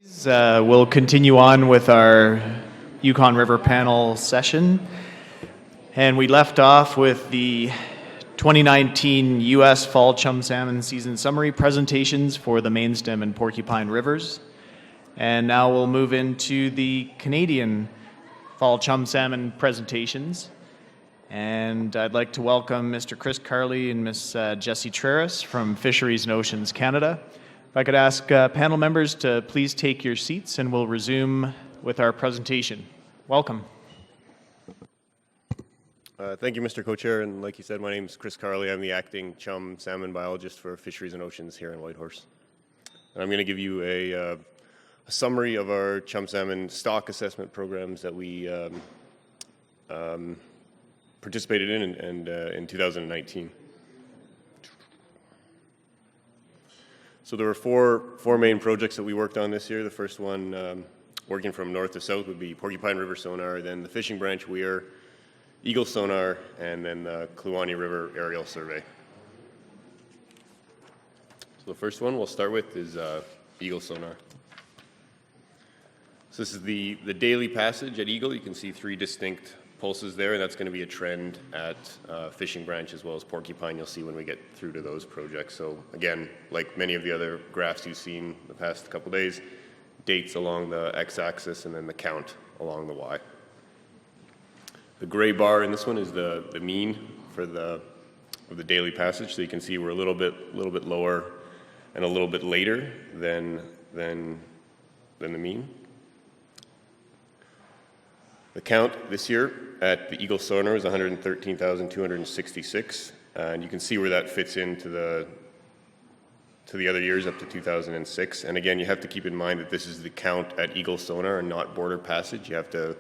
We'll continue on with our Yukon River panel session. And we left off with the 2019 U.S. Fall Chum Salmon Season Summary presentations for the Mainstem and Porcupine Rivers. And now we'll move into the Canadian Fall Chum Salmon presentations. And I'd like to welcome Mr. Chris Carley and Ms. Jessie Treris from Fisheries and Oceans Canada. If I could ask panel members to please take your seats and we'll resume with our presentation. Welcome. Thank you, Mr. Cochair. And like you said, my name is Chris Carley. I'm the acting chum salmon biologist for Fisheries and Oceans here in Whitehorse. And I'm going to give you a summary of our chum salmon stock assessment programs that we participated in and in 2019. So there were four main projects that we worked on this year. The first one, working from north to south, would be Porcupine River sonar, then the Fishing Branch Weir, Eagle sonar, and then the Kluane River aerial survey. So the first one we'll start with is Eagle sonar. So this is the daily passage at Eagle. You can see three distinct pulses there, and that's going to be a trend at Fishing Branch as well as Porcupine. You'll see when we get through to those projects. So again, like many of the other graphs you've seen the past couple days, dates along the x-axis and then the count along the y. The gray bar in this one is the mean for the daily passage. So you can see we're a little bit lower and a little bit later than the mean. The count this year at the Eagle sonar is 113,266, and you can see where that fits into the other years up to 2006. And again, you have to keep in mind that this is the count at Eagle sonar and not border passage. You have to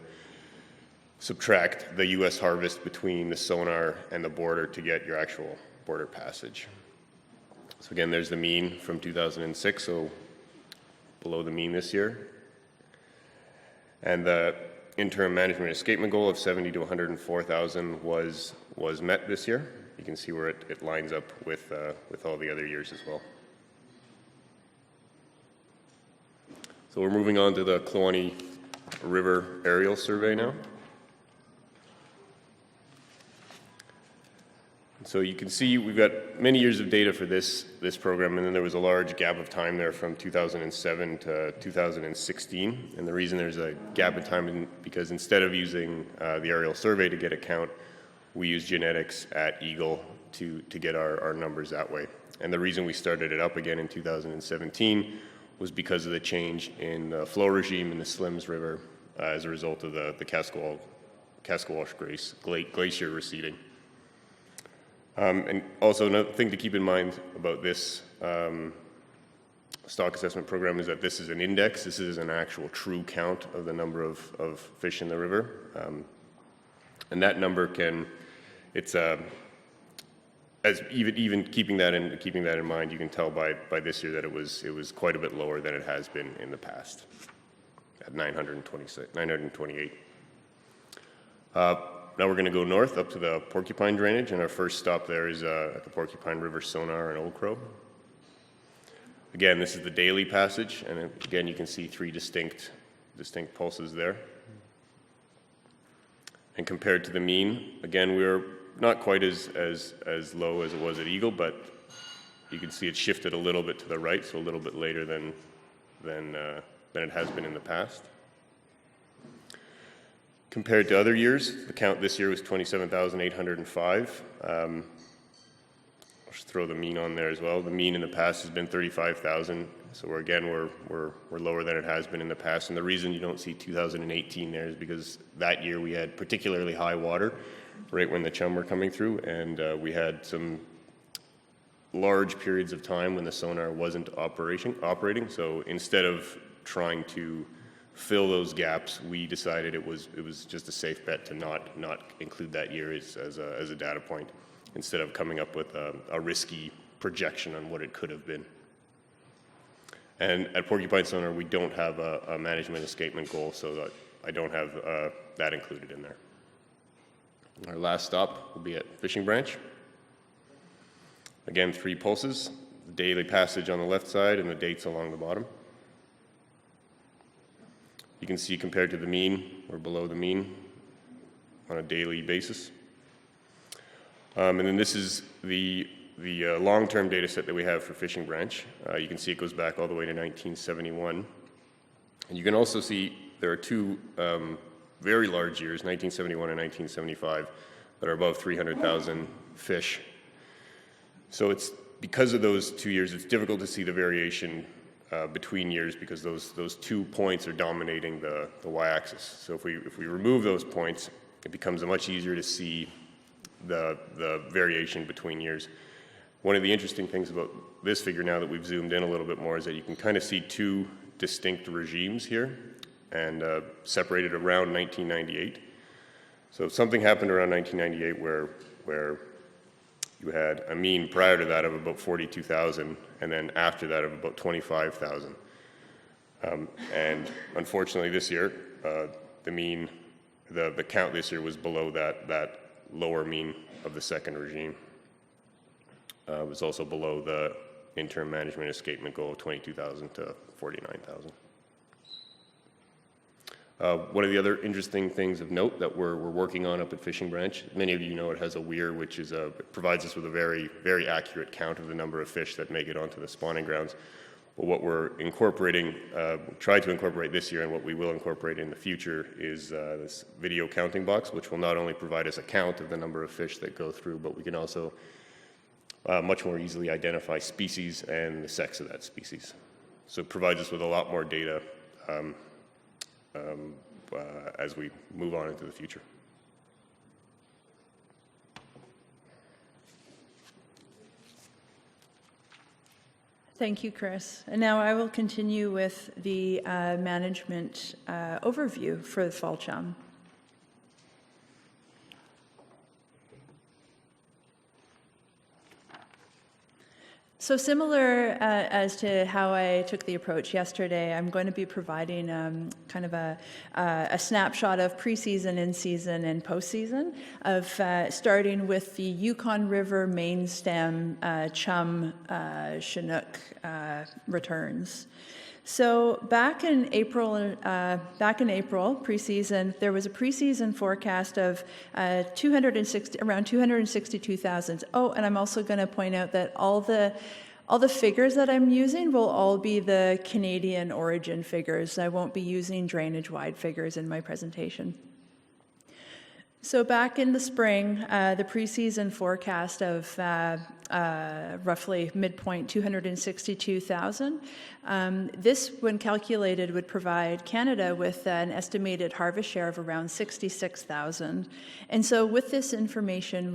subtract the U.S. harvest between the sonar and the border to get your actual border passage. So again, there's the mean from 2006, so below the mean this year. And the interim management escapement goal of 70 to 104,000 was met this year. You can see where it lines up with all the other years as well. So we're moving on to the Kluane River aerial survey now. So you can see we've got many years of data for this program, and then there was a large gap of time there from 2007 to 2016. And the reason there's a gap in time is because instead of using the aerial survey to get a count, we use genetics at Eagle to get our numbers that way. And the reason we started it up again in 2017 was because of the change in the flow regime in the Slims River as a result of the Cascawash Glacier receding. And also another thing to keep in mind about this stock assessment program is that this is an index. This is an actual true count of the number of fish in the river. And that number as even keeping that in mind, you can tell by this year that it was quite a bit lower than it has been in the past at 928. Now we're going to go north up to the Porcupine drainage, and our first stop there is at the Porcupine River sonar in Old Crow. Again, this is the daily passage, and again you can see three distinct pulses there. And compared to the mean, again we were not quite as low as it was at Eagle, but you can see it shifted a little bit to the right, so a little bit later than it has been in the past. Compared to other years, the count this year was 27,805. I'll just throw the mean on there as well. The mean in the past has been 35,000, so we're lower than it has been in the past. And the reason you don't see 2018 there is because that year we had particularly high water right when the chum were coming through, and we had some large periods of time when the sonar wasn't operating. So instead of trying to fill those gaps, we decided it was just a safe bet to not include that year as a data point, instead of coming up with a risky projection on what it could have been. And at Porcupine sonar, we don't have a management escapement goal, so I don't have that included in there. Our last stop will be at Fishing Branch. Again, three pulses, the daily passage on the left side and the dates along the bottom. You can see compared to the mean, we're below the mean on a daily basis. And then this is the long-term data set that we have for Fishing Branch. You can see it goes back all the way to 1971. And you can also see there are two very large years, 1971 and 1975, that are above 300,000 fish. So it's because of those 2 years, it's difficult to see the variation between years because those 2 points are dominating the y-axis. So if we remove those points, it becomes much easier to see the variation between years. One of the interesting things about this figure now that we've zoomed in a little bit more is that you can kind of see two distinct regimes here and separated around 1998. So something happened around 1998 where you had a mean prior to that of about 42,000 and then after that of about 25,000. And unfortunately this year, the count this year was below that lower mean of the second regime. It was also below the interim management escapement goal of 22,000 to 49,000. One of the other interesting things of note that we're working on up at Fishing Branch, many of you know it has a weir, which is it provides us with a very, very accurate count of the number of fish that make it onto the spawning grounds. But what we're incorporating, tried to incorporate this year and what we will incorporate in the future is this video counting box, which will not only provide us a count of the number of fish that go through, but we can also much more easily identify species and the sex of that species. So it provides us with a lot more data as we move on into the future. Thank you, Chris. And now I will continue with the management overview for the fall chum. So similar as to how I took the approach yesterday, I'm going to be providing kind of a snapshot of preseason, in-season, and postseason of starting with the Yukon River main stem chum Chinook returns. So back in April, preseason, there was a preseason forecast of around 262,000. Oh, and I'm also going to point out that all the figures that I'm using will all be the Canadian origin figures. I won't be using drainage-wide figures in my presentation. So back in the spring, the preseason forecast of roughly midpoint 262,000. This, when calculated, would provide Canada with an estimated harvest share of around 66,000. And so with this information,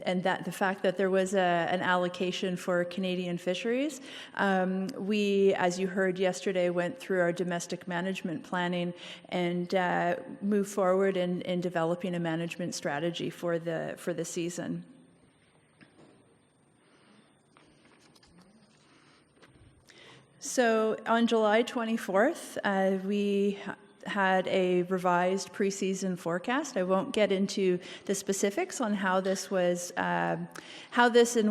and that the fact that there was an allocation for Canadian fisheries, we, as you heard yesterday, went through our domestic management planning and moved forward in developing a management strategy for the season. So on July 24th, we had a revised preseason forecast. I won't get into the specifics on how this and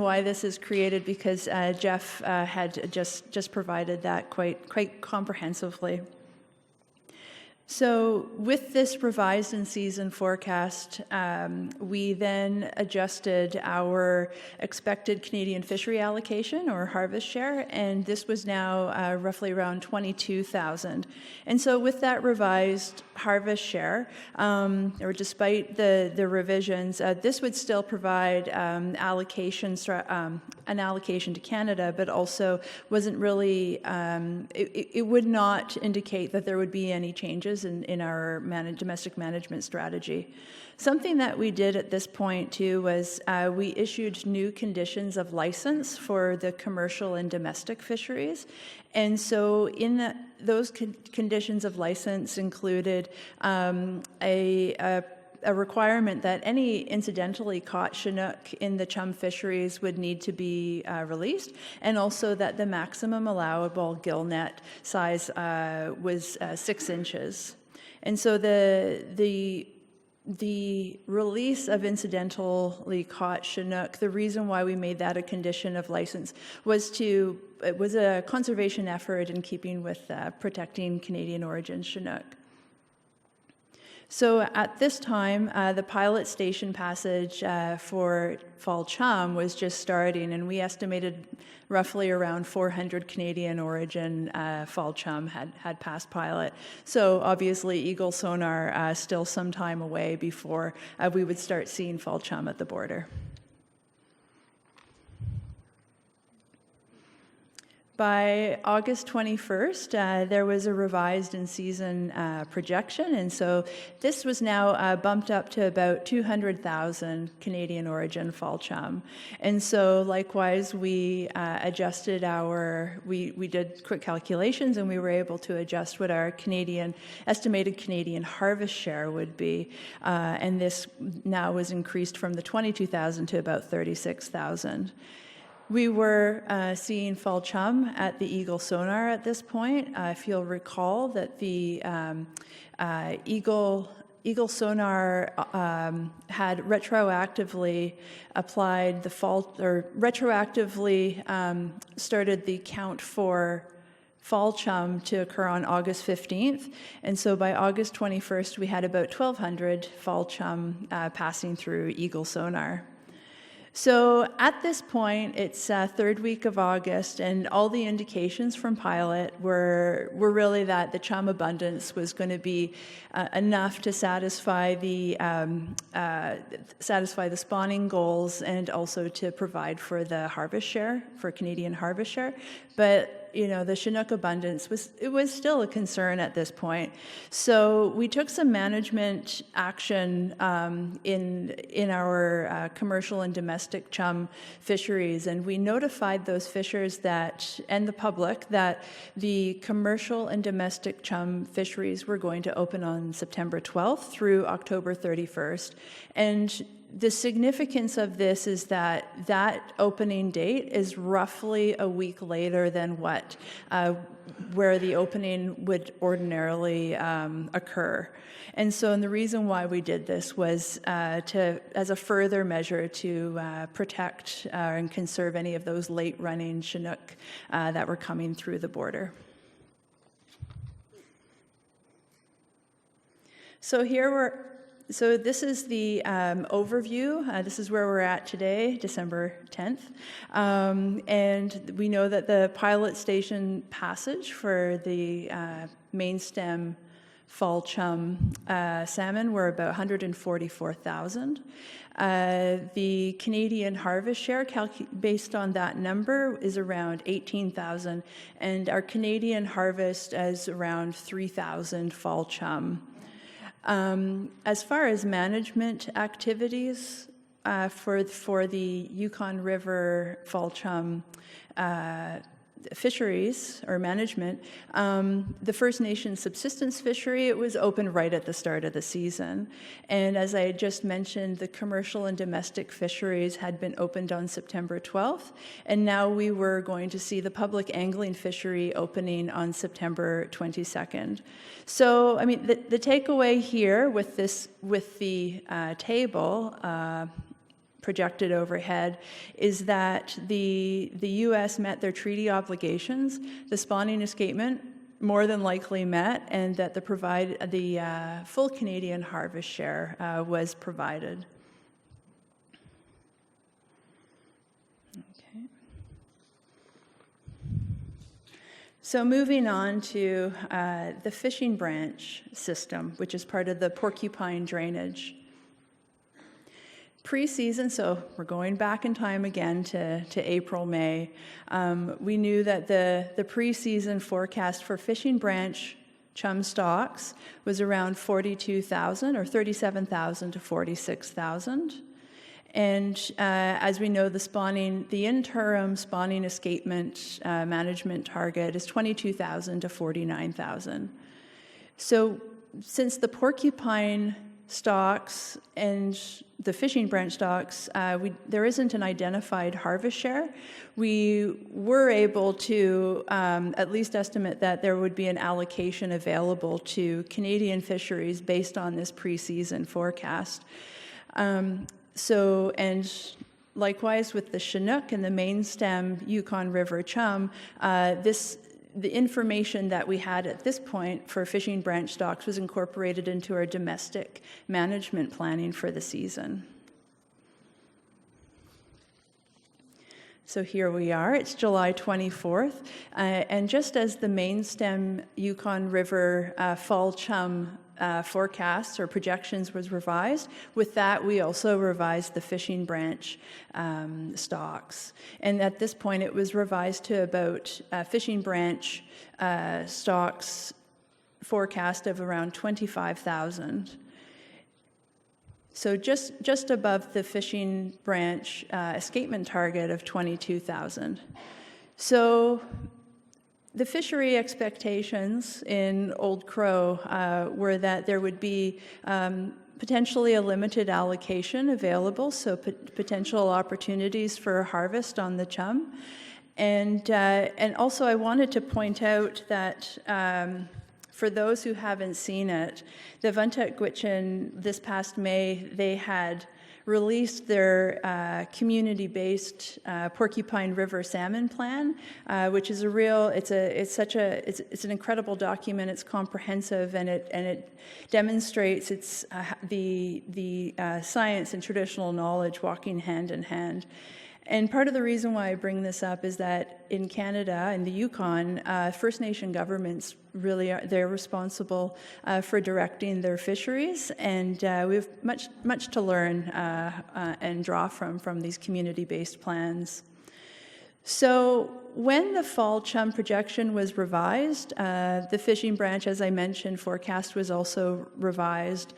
why this is created because Jeff had just provided that quite comprehensively. So with this revised in-season forecast, we then adjusted our expected Canadian fishery allocation or harvest share, and this was now roughly around 22,000. And so with that revised harvest share, or despite the revisions, this would still provide an allocation to Canada, but also wasn't really, it would not indicate that there would be any changes in our domestic management strategy. Something that we did at this point too was we issued new conditions of license for the commercial and domestic fisheries. And so in those conditions of license included a requirement that any incidentally caught Chinook in the chum fisheries would need to be released, and also that the maximum allowable gill net size was 6 inches. And so the release of incidentally caught Chinook, the reason why we made that a condition of license was it was a conservation effort in keeping with protecting Canadian origin Chinook. So at this time, the pilot station passage for fall chum was just starting, and we estimated roughly around 400 Canadian origin fall chum had passed pilot. So obviously eagle sonar still some time away before we would start seeing fall chum at the border. By August 21st, there was a revised in-season projection, and so this was now bumped up to about 200,000 Canadian origin fall chum. And so likewise, we adjusted we did quick calculations, and we were able to adjust what our estimated Canadian harvest share would be. And this now was increased from the 22,000 to about 36,000. We were seeing fall chum at the eagle sonar at this point. If you'll recall that the eagle sonar had retroactively applied the fall, or retroactively started the count for fall chum to occur on August 15th. And so by August 21st, we had about 1,200 fall chum passing through eagle sonar. So at this point, it's third week of August, and all the indications from pilot were really that the chum abundance was going to be enough to satisfy the spawning goals and also to provide for the harvest share, for Canadian harvest share. But the Chinook abundance was still a concern at this point. So we took some management action in our commercial and domestic chum fisheries, and we notified those fishers and the public that the commercial and domestic chum fisheries were going to open on September 12th through October 31st. And the significance of this is that opening date is roughly a week later than where the opening would ordinarily occur. And so, the reason why we did this was as a further measure to protect and conserve any of those late-running Chinook that were coming through the border. So this is the overview. This is where we're at today, December 10th. And we know that the pilot station passage for the main stem fall chum salmon were about 144,000. The Canadian harvest share, based on that number, is around 18,000. And our Canadian harvest is around 3,000 fall chum. As far as management activities for the Yukon River fall chum fisheries or management, the First Nations subsistence fishery, it was open right at the start of the season. And as I had just mentioned, the commercial and domestic fisheries had been opened on September 12th, and now we were going to see the public angling fishery opening on September 22nd. So, the takeaway here with the table projected overhead is that the U.S. met their treaty obligations, the spawning escapement more than likely met, and that the full Canadian harvest share was provided. Okay. So moving on to the fishing branch system, which is part of the Porcupine drainage. Pre-season, so we're going back in time again to April, May. We knew that the pre-season forecast for fishing branch chum stocks was around 42,000 or 37,000 to 46,000. And as we know, the interim spawning escapement management target is 22,000 to 49,000. So since the porcupine stocks and the fishing branch stocks, there isn't an identified harvest share. We were able to at least estimate that there would be an allocation available to Canadian fisheries based on this pre-season forecast. And likewise with the Chinook and the main stem Yukon River chum, the information that we had at this point for fishing branch stocks was incorporated into our domestic management planning for the season. So here we are, it's July 24th, and just as the main stem Yukon River fall chum forecasts or projections was revised, with that we also revised the fishing branch stocks. And at this point it was revised to about fishing branch stocks forecast of around 25,000. So just above the fishing branch escapement target of 22,000. So the fishery expectations in Old Crow were that there would be potentially a limited allocation available, so potential opportunities for harvest on the chum. And also I wanted to point out that for those who haven't seen it, the Vuntut Gwitchin this past May, they had released their community-based Porcupine River Salmon Plan, which is it's an incredible document. It's comprehensive, and it demonstrates the science and traditional knowledge walking hand in hand. And part of the reason why I bring this up is that in Canada, in the Yukon, First Nation governments they're responsible for directing their fisheries, and we have much to learn and draw from these community-based plans. So when the fall chum projection was revised, the fishing branch, as I mentioned, forecast was also revised,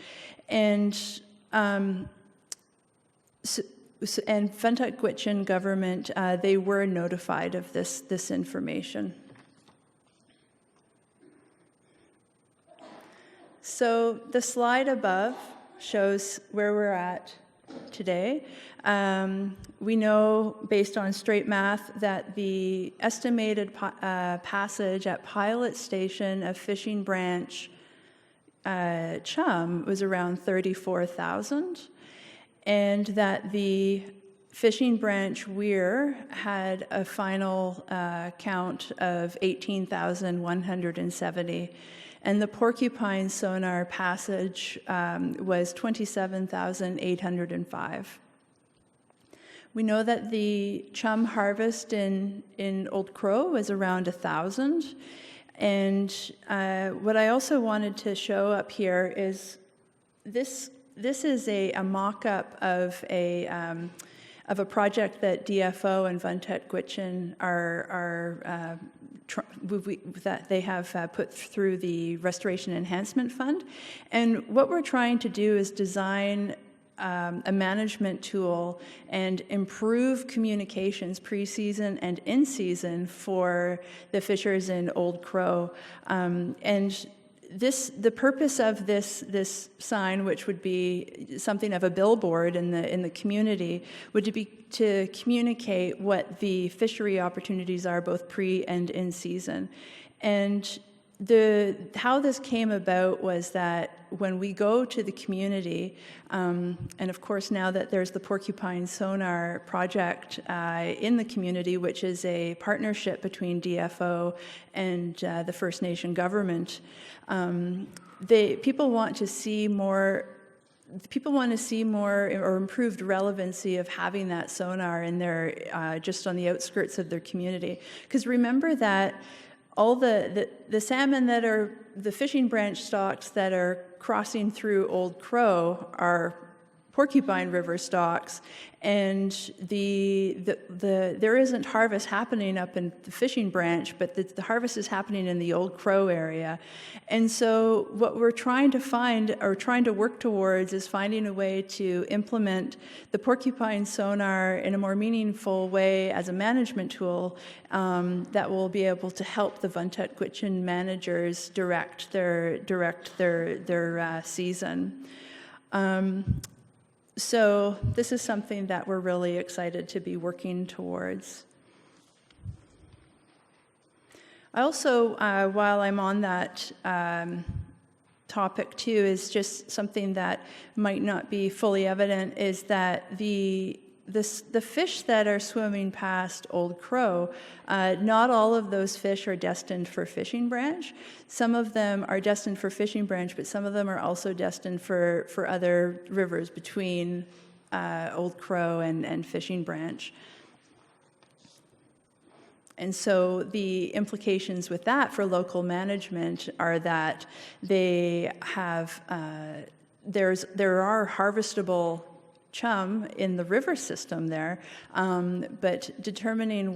and Vuntut Gwitchin government, they were notified of this information. So the slide above shows where we're at today. We know, based on straight math, that the estimated passage at pilot station of fishing branch chum was around 34,000. And that the fishing branch weir had a final count of 18,170, and the porcupine sonar passage was 27,805. We know that the chum harvest in Old Crow was around 1,000, and what I also wanted to show up here is this is a mock-up of a project that DFO and Vuntut Gwitchin that they have put through the Restoration Enhancement Fund. And what we're trying to do is design a management tool and improve communications pre-season and in-season for the fishers in Old Crow. The purpose of this sign, which would be something of a billboard in the community, would be to communicate what the fishery opportunities are, both pre and in season. And how this came about was that when we go to the community, and of course now that there's the Porcupine Sonar project in the community, which is a partnership between DFO and the First Nation government, people want to see more or improved relevancy of having that sonar in there, just on the outskirts of their community. Because remember that all the salmon that are the fishing branch stocks that are crossing through Old Crow are Porcupine River stocks, and there isn't harvest happening up in the fishing branch, but the harvest is happening in the Old Crow area. And so what we're trying to find, or trying to work towards, is finding a way to implement the porcupine sonar in a more meaningful way as a management tool that will be able to help the Vuntut Gwitchin managers direct their season. So this is something that we're really excited to be working towards. I also, while I'm on that topic too, is just something that might not be fully evident, is that the the fish that are swimming past Old Crow, not all of those fish are destined for fishing branch. Some of them are destined for fishing branch, but some of them are also destined for other rivers between Old Crow and fishing branch. And so the implications with that for local management are that they have there are harvestable chum in the river system there, but determining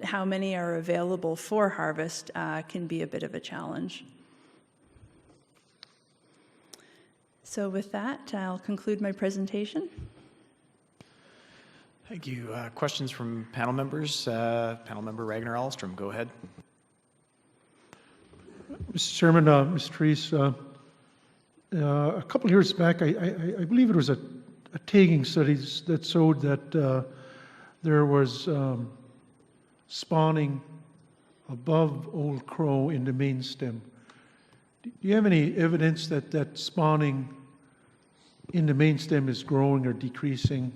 how many are available for harvest can be a bit of a challenge. So with that, I'll conclude my presentation. Thank you. Questions from panel members? Panel member Ragnar Ahlstrom, go ahead. Mr. Chairman, Ms. Therese, a couple of years back, I believe it was a tagging study that showed that there was spawning above Old Crow in the main stem. Do you have any evidence that that spawning in the main stem is growing or decreasing?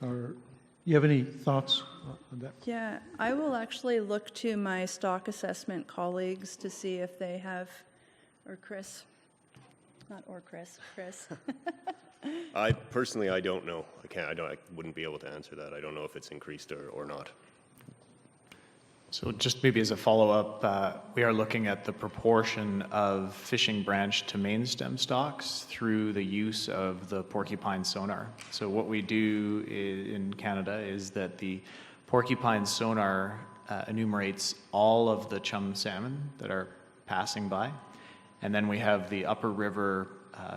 Or do you have any thoughts on that? Yeah, I will actually look to my stock assessment colleagues to see if they have, or Chris. Chris. I don't know. I wouldn't be able to answer that. I don't know if it's increased or not. So just maybe as a follow-up, we are looking at the proportion of fishing branch to main stem stocks through the use of the porcupine sonar. So what we do in Canada is that the porcupine sonar enumerates all of the chum salmon that are passing by, and then we have the upper river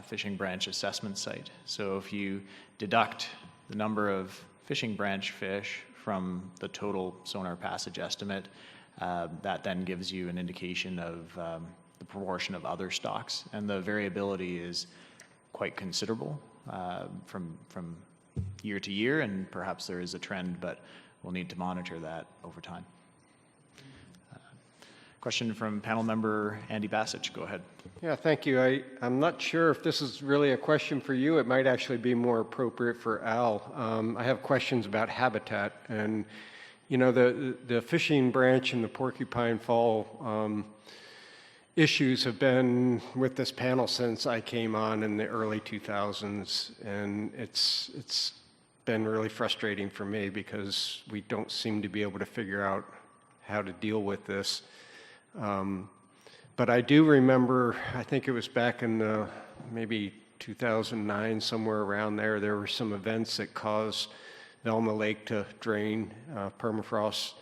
fishing branch assessment site. So if you deduct the number of fishing branch fish from the total sonar passage estimate, that then gives you an indication of the proportion of other stocks. And the variability is quite considerable from year to year, and perhaps there is a trend, but we'll need to monitor that over time. Question from panel member Andy Bassich. Go ahead. Yeah, thank you. I'm not sure if this is really a question for you. It might actually be more appropriate for Al. I have questions about habitat. And, you know, the fishing branch and the porcupine fall issues have been with this panel since I came on in the early 2000s. And it's been really frustrating for me because we don't seem to be able to figure out how to deal with this. But I do remember, I think it was back in maybe 2009, somewhere around there, there were some events that caused Velma Lake to drain, permafrost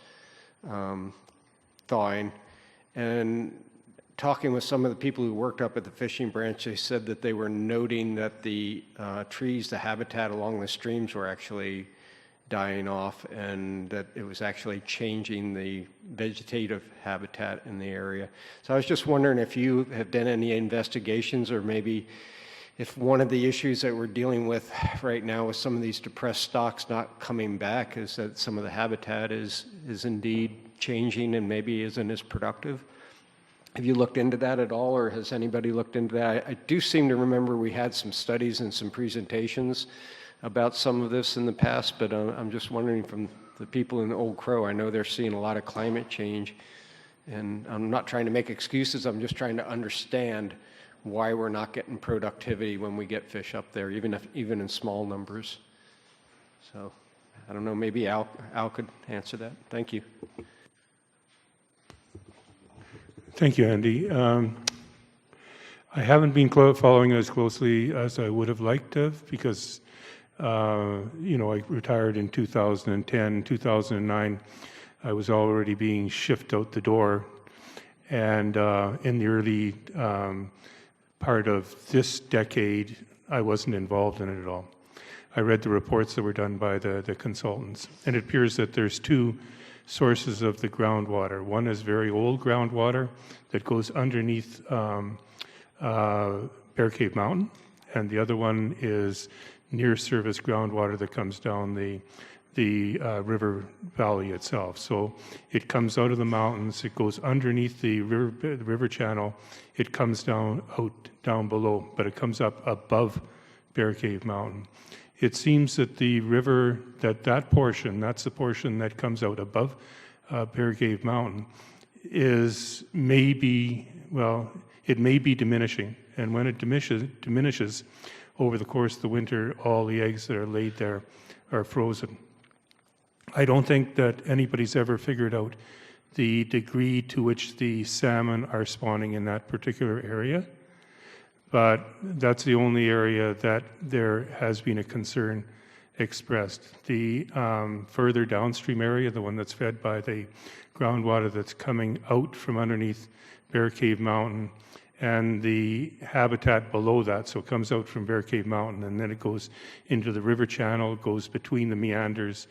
thawing. And talking with some of the people who worked up at the fishing branch, they said that they were noting that the trees, the habitat along the streams were actually dying off, and that it was actually changing the vegetative habitat in the area. So I was just wondering if you have done any investigations, or maybe if one of the issues that we're dealing with right now with some of these depressed stocks not coming back is that some of the habitat is indeed changing and maybe isn't as productive. Have you looked into that at all, or has anybody looked into that? I do seem to remember we had some studies and some presentations about some of this in the past, but I'm just wondering from the people in Old Crow, I know they're seeing a lot of climate change, and I'm not trying to make excuses, I'm just trying to understand why we're not getting productivity when we get fish up there, even in small numbers. So, I don't know, maybe Al could answer that. Thank you. Thank you, Andy. I haven't been following as closely as I would have liked to, because you know, I retired in 2010, 2009. I was already being shipped out the door, and in the early part of this decade, I wasn't involved in it at all. I read the reports that were done by the consultants, and it appears that there's two sources of the groundwater. One is very old groundwater that goes underneath Bear Cave Mountain, and the other one is near surface groundwater that comes down the river valley itself. So it comes out of the mountains, it goes underneath the river channel, it comes down below, but it comes up above Bear Cave Mountain. it seems that the river, that portion, that's the portion that comes out above Bear Cave Mountain, is maybe, well, it may be diminishing. And when it diminishes over the course of the winter, all the eggs that are laid there are frozen. I don't think that anybody's ever figured out the degree to which the salmon are spawning in that particular area, but that's the only area that there has been a concern expressed. The further downstream area, the one that's fed by the groundwater that's coming out from underneath Bear Cave Mountain, and the habitat below that, so it comes out from Bear Cave Mountain and then it goes into the river channel, goes between the meanders,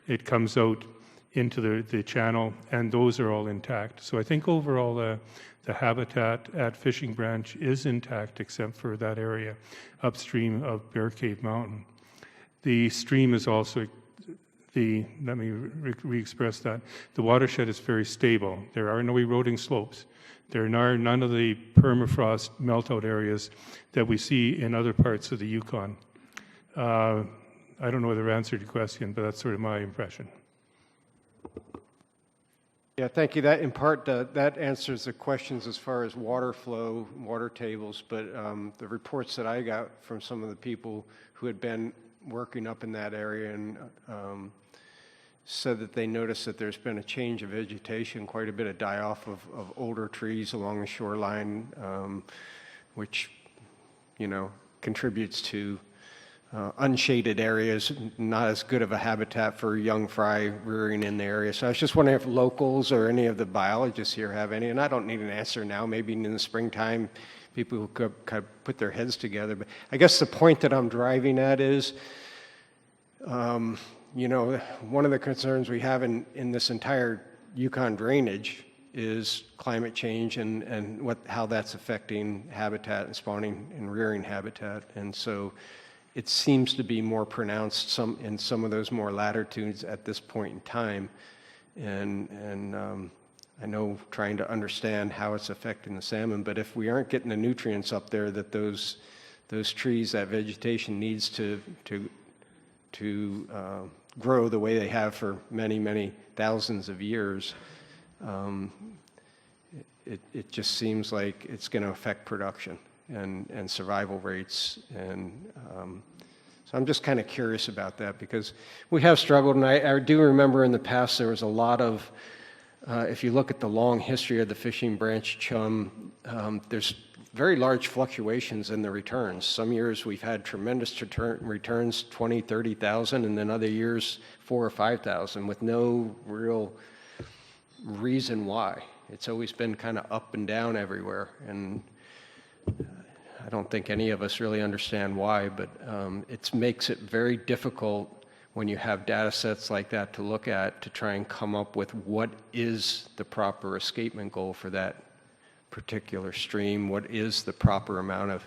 it comes out into the channel, and those are all intact. So I think overall the habitat at Fishing Branch is intact except for that area upstream of Bear Cave Mountain. The stream is also, let me re-express that, the watershed is very stable. There are no eroding slopes. There are none of the permafrost meltout areas that we see in other parts of the Yukon. I don't know whether I answered your question, but that's sort of my impression. Yeah, thank you. That in part that answers the questions as far as water flow, water tables. But the reports that I got from some of the people who had been working up in that area and said that they noticed that there's been a change of vegetation, quite a bit of die-off of older trees along the shoreline, which, you know, contributes to unshaded areas, not as good of a habitat for young fry rearing in the area. So I was just wondering if locals or any of the biologists here have any, and I don't need an answer now, maybe in the springtime people who could kind of put their heads together. But I guess the point that I'm driving at is, you know, one of the concerns we have in this entire Yukon drainage is climate change and how that's affecting habitat and spawning and rearing habitat. And so it seems to be more pronounced in some of those more latitudes at this point in time. And I know trying to understand how it's affecting the salmon, but if we aren't getting the nutrients up there that those trees, that vegetation needs to grow the way they have for many, many thousands of years, it just seems like it's going to affect production and survival rates. And so I'm just kind of curious about that because we have struggled. And I do remember in the past there was a lot of, if you look at the long history of the Fishing Branch chum, there's very large fluctuations in the returns. Some years we've had tremendous returns, 20, 30,000, and then other years 4,000 or 5,000 with no real reason why. It's always been kind of up and down everywhere. And I don't think any of us really understand why, but it makes it very difficult when you have data sets like that to look at to try and come up with what is the proper escapement goal for that particular stream, what is the proper amount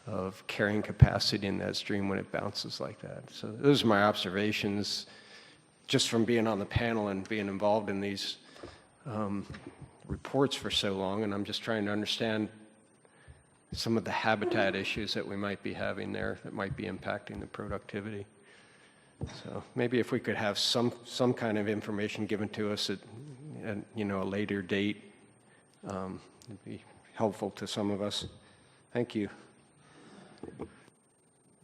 of carrying capacity in that stream when it bounces like that. So those are my observations just from being on the panel and being involved in these reports for so long, and I'm just trying to understand some of the habitat issues that we might be having there that might be impacting the productivity. So maybe if we could have some kind of information given to us at you know, a later date, it'd be helpful to some of us. Thank you.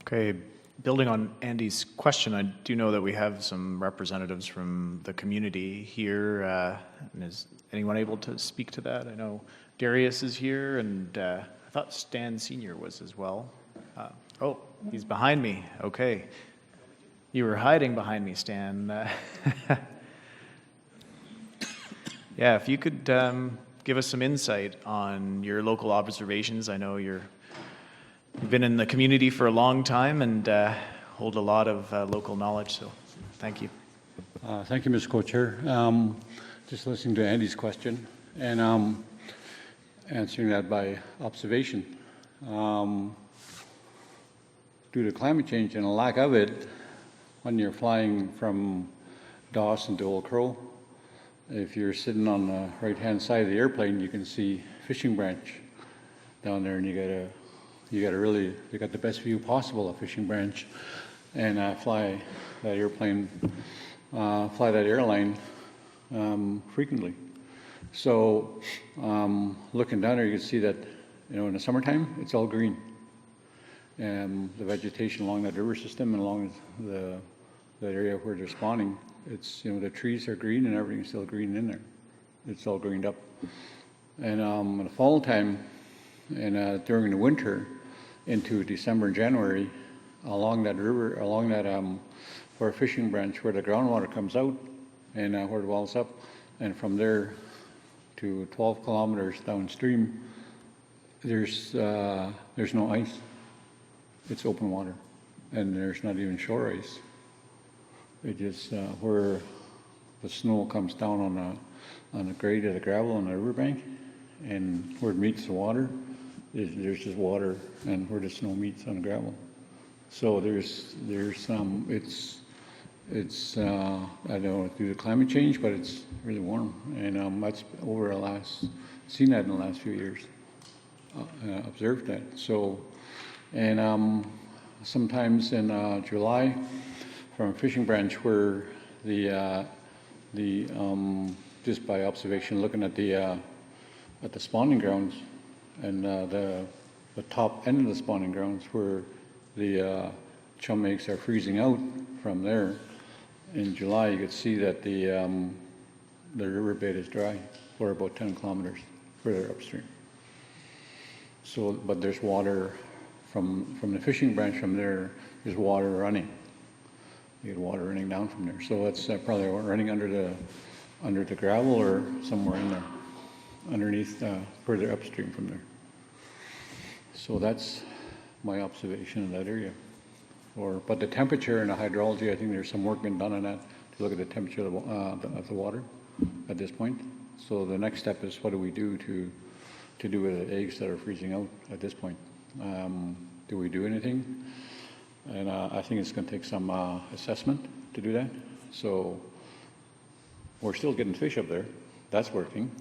Okay, building on Andy's question, I do know that we have some representatives from the community here. And is anyone able to speak to that? I know Darius is here, and I thought Stan Sr. was as well. Oh, he's behind me. Okay. You were hiding behind me, Stan. Yeah, if you could give us some insight on your local observations. I know you've been in the community for a long time and hold a lot of local knowledge, so thank you. Thank you, Mr. Cochair. Just listening to Andy's question and answering that by observation. Due to climate change and a lack of it, when you're flying from Dawson to Old Crow, if you're sitting on the right-hand side of the airplane, you can see Fishing Branch down there, and you got the best view possible of Fishing Branch. and fly that airline frequently. So looking down there, you can see that, in the summertime, it's all green. And the vegetation along that river system and along that area where they're spawning, it's, the trees are green and everything's still green in there. It's all greened up. And in the fall time and during the winter into December and January, along that river, for a fishing branch where the groundwater comes out and where it wells up, and from there to 12 kilometers downstream, there's no ice. It's open water, and there's not even shore ice. It just where the snow comes down on the grade of the gravel on the riverbank, and where it meets the water, there's just water, and where the snow meets on the gravel. So there's some. It's I don't know due to climate change, but it's really warm, and that's seen that in the last few years. Observed that. So, and sometimes in July, from a fishing branch where the just by observation, looking at the spawning grounds and the top end of the spawning grounds where the chum eggs are freezing out from there. In July, you could see that the riverbed is dry for about 10 kilometers further upstream. So, but there's water from the fishing branch from there. There's water running. You get water running down from there. So it's probably running under the gravel or somewhere in there, underneath, further upstream from there. So that's my observation of that area. But the temperature and the hydrology, I think there's some work been done on that to look at the temperature of the water at this point. So the next step is what do we do to do with the eggs that are freezing out at this point? Do we do anything? And I think it's going to take some assessment to do that. So we're still getting fish up there. That's working.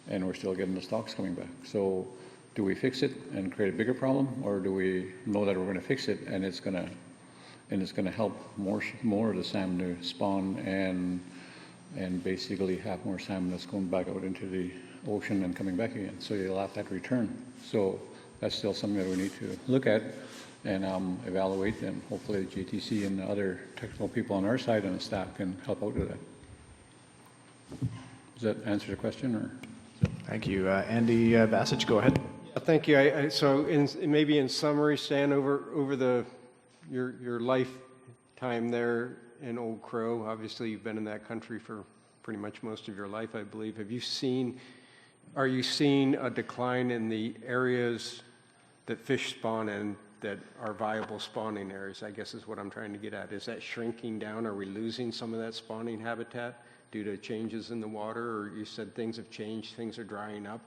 And we're still getting the stocks coming back. So do we fix it and create a bigger problem, or do we know that we're going to fix it and it's going to help more of the salmon to spawn and basically have more salmon that's going back out into the ocean and coming back again. So you'll have that return. So that's still something that we need to look at and evaluate, and hopefully the JTC and the other technical people on our side and the staff can help out with that. Does that answer the question? Or? Thank you. Andy Bassich, go ahead. Thank you. So maybe in summary, Stan, over your lifetime there in Old Crow, obviously you've been in that country for pretty much most of your life, I believe. Are you seeing a decline in the areas that fish spawn in that are viable spawning areas, I guess is what I'm trying to get at. Is that shrinking down? Are we losing some of that spawning habitat due to changes in the water? Or you said things have changed, things are drying up.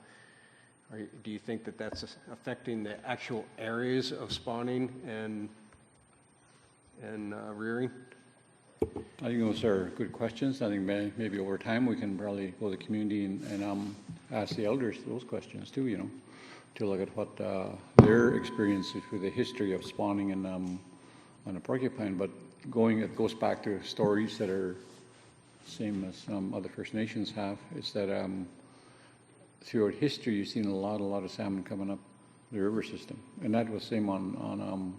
Do you think that that's affecting the actual areas of spawning and rearing? I think those are good questions. I think maybe over time we can probably go to the community and ask the elders those questions too, to look at what their experience is with the history of spawning on a porcupine. But it goes back to stories that are same as some other First Nations have, is that throughout history you've seen a lot of salmon coming up the river system, and that was same on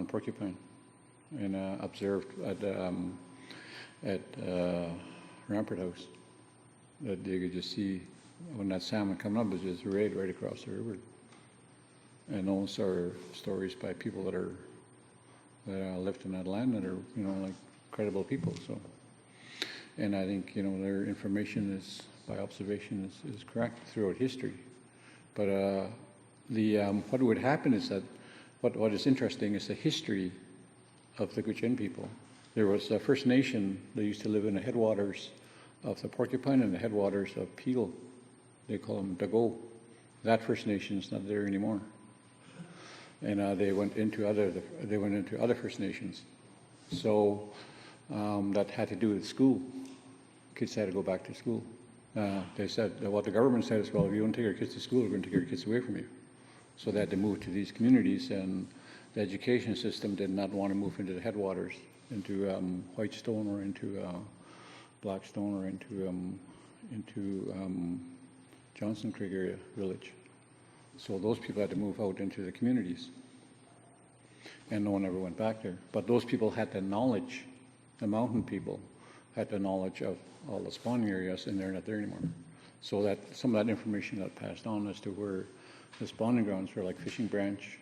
porcupine, and observed at Rampart House that you could just see when that salmon coming up, it's just right across the river. And those are stories by people that lived in that land that are like credible people. So, and I think their information is by observation is correct throughout history. But what would happen is that what is interesting is the history of the Cochair people. There was a First Nation that used to live in the headwaters of the Porcupine and the headwaters of Peel. They call them Dago. That First Nation is not there anymore, and they went into other First Nations. So that had to do with school. Kids had to go back to school. They said what the government said is, well, if you don't take your kids to school, we're going to take your kids away from you. So they had to move to these communities, and the education system did not want to move into the headwaters, into Whitestone or into Blackstone or into Johnson Creek area village. So those people had to move out into the communities. And no one ever went back there. But those people had the knowledge, the mountain people had the knowledge of all the spawning areas, and they're not there anymore. So that some of that information got passed on as to where the spawning grounds were, like Fishing Branch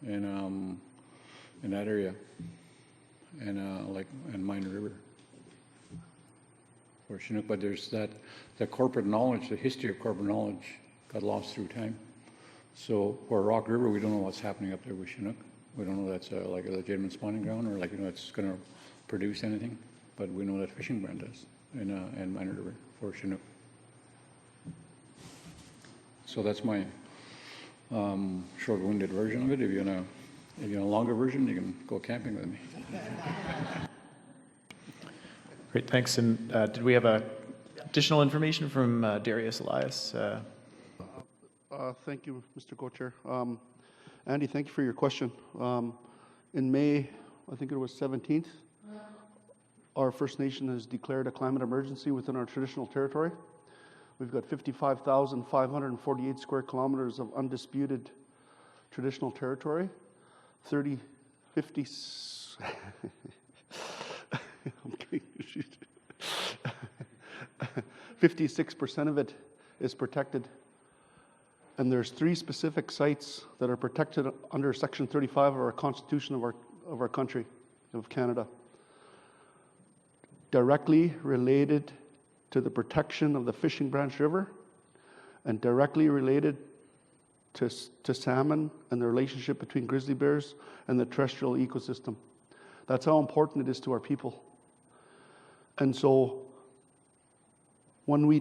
and in that area, and Mine River. For Chinook, but there's that, the corporate knowledge, the history of corporate knowledge got lost through time. So for Rock River, we don't know what's happening up there with Chinook. We don't know that's like a legitimate spawning ground or it's going to produce anything, but we know that Fishing Brand does and Mine River for Chinook. So that's my short-winded version of it. If you want a longer version, you can go camping with me. Great, thanks. And did we have additional information from Darius Elias? Thank you, Mr. Cochair. Andy, thank you for your question. In May, I think it was 17th, our First Nation has declared a climate emergency within our traditional territory. We've got 55,548 square kilometers of undisputed traditional territory. 56% of it is protected. And there's 3 specific sites that are protected under Section 35 of our Constitution of our country, of Canada, directly related to the protection of the Fishing Branch River and directly related to salmon and the relationship between grizzly bears and the terrestrial ecosystem. That's how important it is to our people. And so when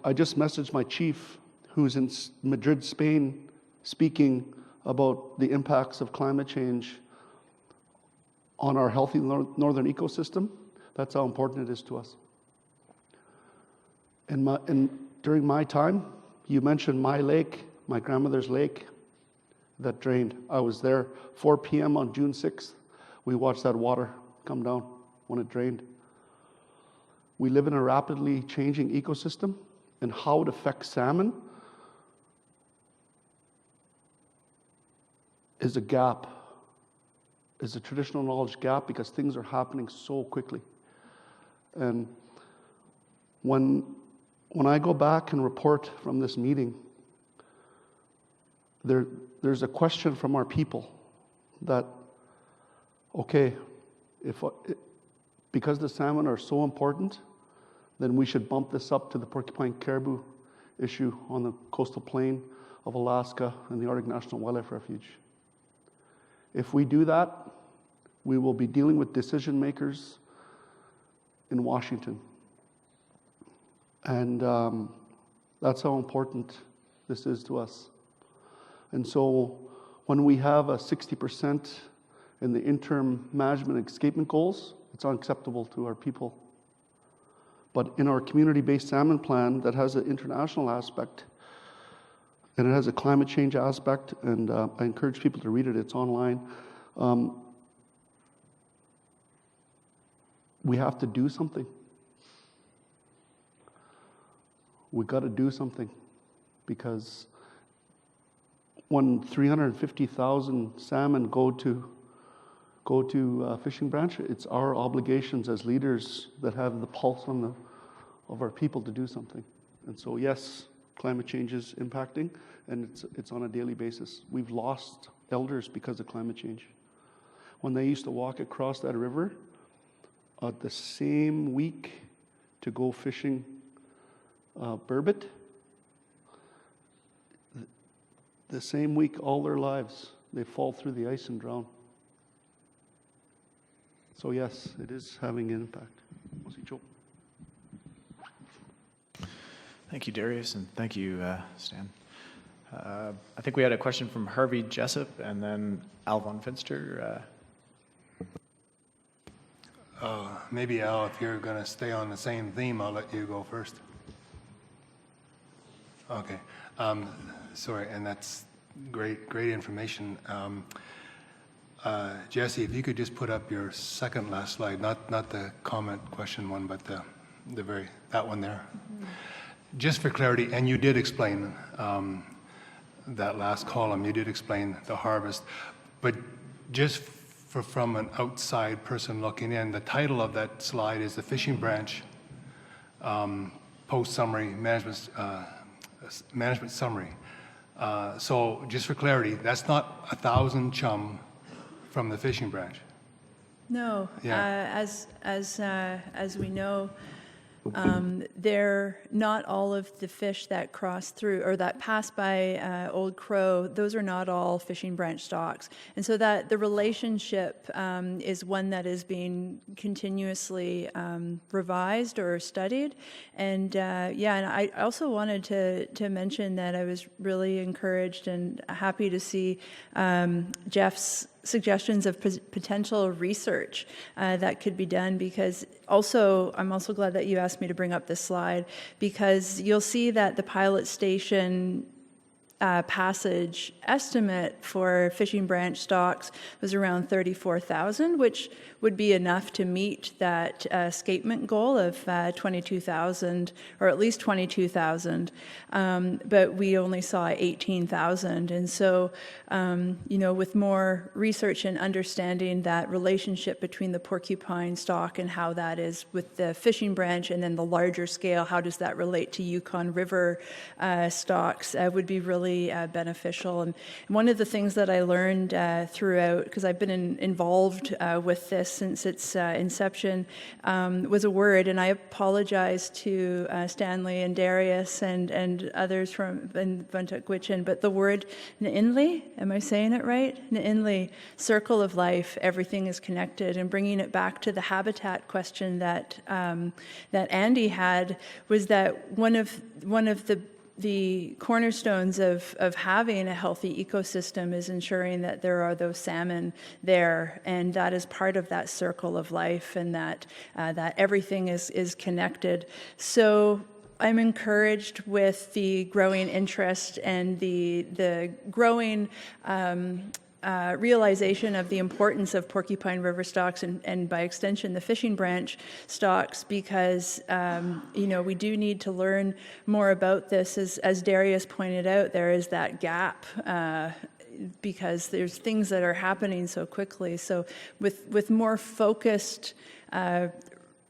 I just messaged my chief, who's in Madrid, Spain, speaking about the impacts of climate change on our healthy northern ecosystem, that's how important it is to us. During my time, you mentioned my lake, my grandmother's lake that drained. I was there 4 p.m. on June 6th. We watched that water come down when it drained. We live in a rapidly changing ecosystem, and how it affects salmon is a gap, is a traditional knowledge gap, because things are happening so quickly. And when I go back and report from this meeting, there's a question from our people that, okay, because the salmon are so important, then we should bump this up to the porcupine caribou issue on the coastal plain of Alaska and the Arctic National Wildlife Refuge. If we do that, we will be dealing with decision makers in Washington. And that's how important this is to us. And so when we have a 60% in the interim management and escapement goals, it's unacceptable to our people. But in our community-based salmon plan that has an international aspect, and it has a climate change aspect, and I encourage people to read it, it's online. We have to do something. We got to do something, because when 350,000 salmon go to Fishing Branch, it's our obligations as leaders that have the pulse of our people to do something. And so yes, climate change is impacting, and it's on a daily basis. We've lost elders because of climate change. When they used to walk across that river the same week to go fishing burbot, the same week all their lives, they fall through the ice and drown. So yes, it is having an impact. Thank you, Darius, and thank you, Stan. I think we had a question from Harvey Jessup and then Alvon Finster. Maybe, Al, if you're going to stay on the same theme, I'll let you go first. Okay. Sorry, and that's great information. Jesse, if you could just put up your second last slide, not the comment question one, but that one there. Just for clarity, and you did explain that last column, you did explain the harvest, but just from an outside person looking in, the title of that slide is the fishing branch post-summary management summary. So just for clarity, that's not 1,000 chum from the fishing branch. No, Yeah. as we know, they're not all of the fish that cross through or that pass by Old Crow. Those are not all fishing branch stocks, and so that the relationship is one that is being continuously revised or studied. And and I also wanted to mention that I was really encouraged and happy to see Jeff's suggestions of potential research that could be done, because I'm also glad that you asked me to bring up this slide, because you'll see that the pilot station passage estimate for fishing branch stocks was around 34,000, which would be enough to meet that escapement goal of 22,000, or at least 22,000. But we only saw 18,000. And so, with more research and understanding that relationship between the porcupine stock and how that is with the fishing branch, and then the larger scale, how does that relate to Yukon River stocks, would be really beneficial. And one of the things that I learned throughout, because I've been involved with this since its inception, was a word, and I apologize to Stanley and Darius and others from Buntukwitchin, but the word Nainli, am I saying it right? Nainli, circle of life, everything is connected, and bringing it back to the habitat question that Andy had, was that one of the cornerstones of having a healthy ecosystem is ensuring that there are those salmon there, and that is part of that circle of life, and that everything is connected. So I'm encouraged with the growing interest and the growing realization of the importance of porcupine river stocks, and by extension the fishing branch stocks, because we do need to learn more about this. As Darius pointed out, there is that gap because there's things that are happening so quickly. So with more focused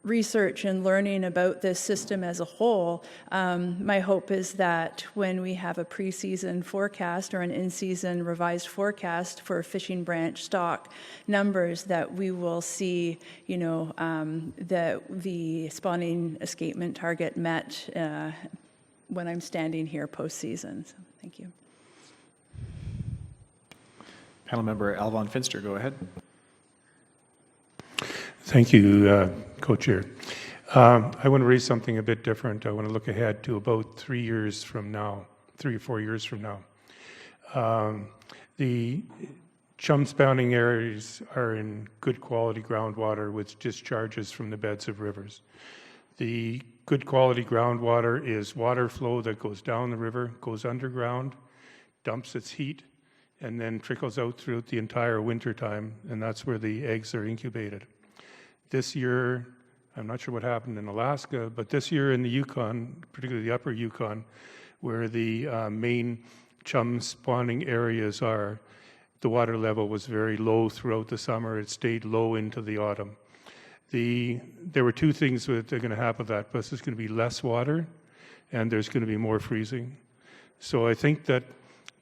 research and learning about this system as a whole, my hope is that when we have a preseason forecast or an in-season revised forecast for fishing branch stock numbers, that we will see, the spawning escapement target met when I'm standing here postseason. So, thank you. Panel member Alvon Finster, go ahead. Thank you, Co-Chair. I want to raise something a bit different. I want to look ahead to about 3 years from now, 3 or 4 years from now. The chum spawning areas are in good quality groundwater with discharges from the beds of rivers. The good quality groundwater is water flow that goes down the river, goes underground, dumps its heat, and then trickles out throughout the entire winter time, and that's where the eggs are incubated. This year, I'm not sure what happened in Alaska, but this year in the Yukon, particularly the upper Yukon, where the main chum spawning areas are, the water level was very low throughout the summer. It stayed low into the autumn. There were two things that are going to happen with that. Plus, there's going to be less water, and there's going to be more freezing. So I think that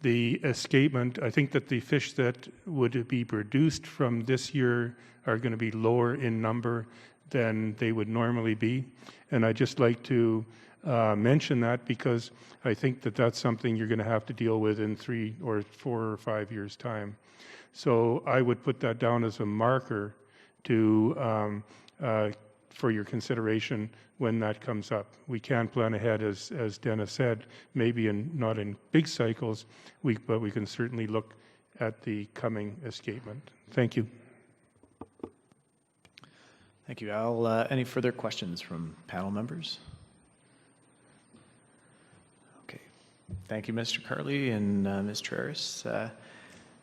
the escapement, I think that the fish that would be produced from this year are going to be lower in number than they would normally be. And I'd just like to mention that, because I think that that's something you're going to have to deal with in 3 or 4 or 5 years' time. So I would put that down as a marker to for your consideration when that comes up. We can plan ahead, as Dennis said, maybe not in big cycles, but we can certainly look at the coming escapement. Thank you. Thank you, Al. Any further questions from panel members? Okay. Thank you, Mr. Carley and Ms. Traris.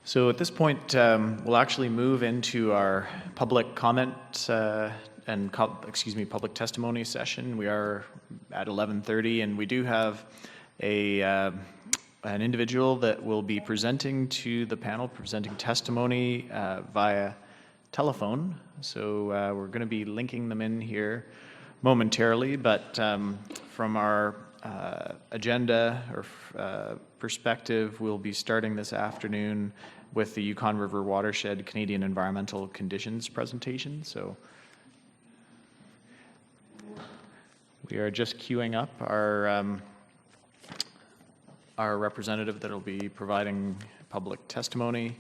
So at this point, we'll actually move into our public comment and public testimony session. We are at 11:30, and we do have an individual that will be presenting to the panel, presenting testimony via telephone. So we're going to be linking them in here momentarily, but from our agenda or perspective, we'll be starting this afternoon with the Yukon River Watershed Canadian Environmental Conditions presentation. So we are just queuing up our representative that will be providing public testimony.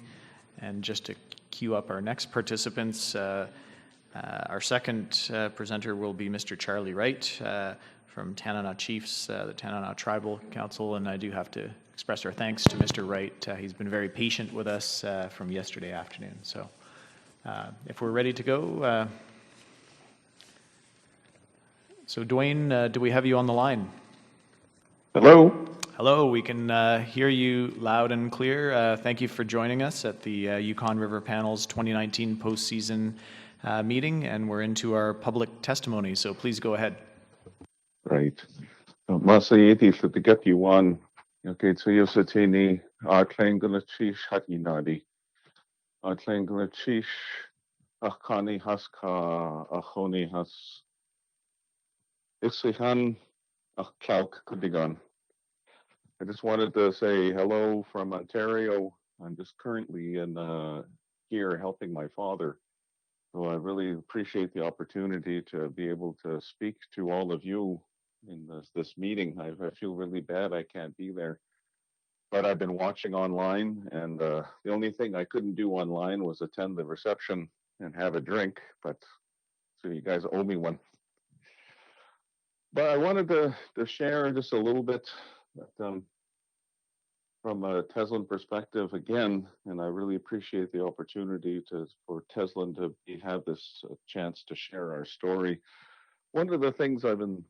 And just to queue up our next participants, our second presenter will be Mr. Charlie Wright from Tanana Chiefs, the Tanana Tribal Council, and I do have to express our thanks to Mr. Wright. He's been very patient with us from yesterday afternoon. So if we're ready to go, so Duane, do we have you on the line? Hello. Hello, we can hear you loud and clear. Thank you for joining us at the Yukon River Panel's 2019 postseason meeting, and we're into our public testimony, so please go ahead. Right. Masayeti sa tigat yuan. Okay, so yo sa tini Tlingit chish hatinadi. Tlingit chish akani haska achoni has. Isihan aklauk kudigan. I just wanted to say hello from Ontario. I'm just currently here helping my father. So I really appreciate the opportunity to be able to speak to all of you in this meeting. I feel really bad I can't be there, but I've been watching online, and the only thing I couldn't do online was attend the reception and have a drink, but so you guys owe me one. But I wanted to share just a little bit that, from a Teslin perspective again, and I really appreciate the opportunity for Teslin to have this chance to share our story. One of the things I've been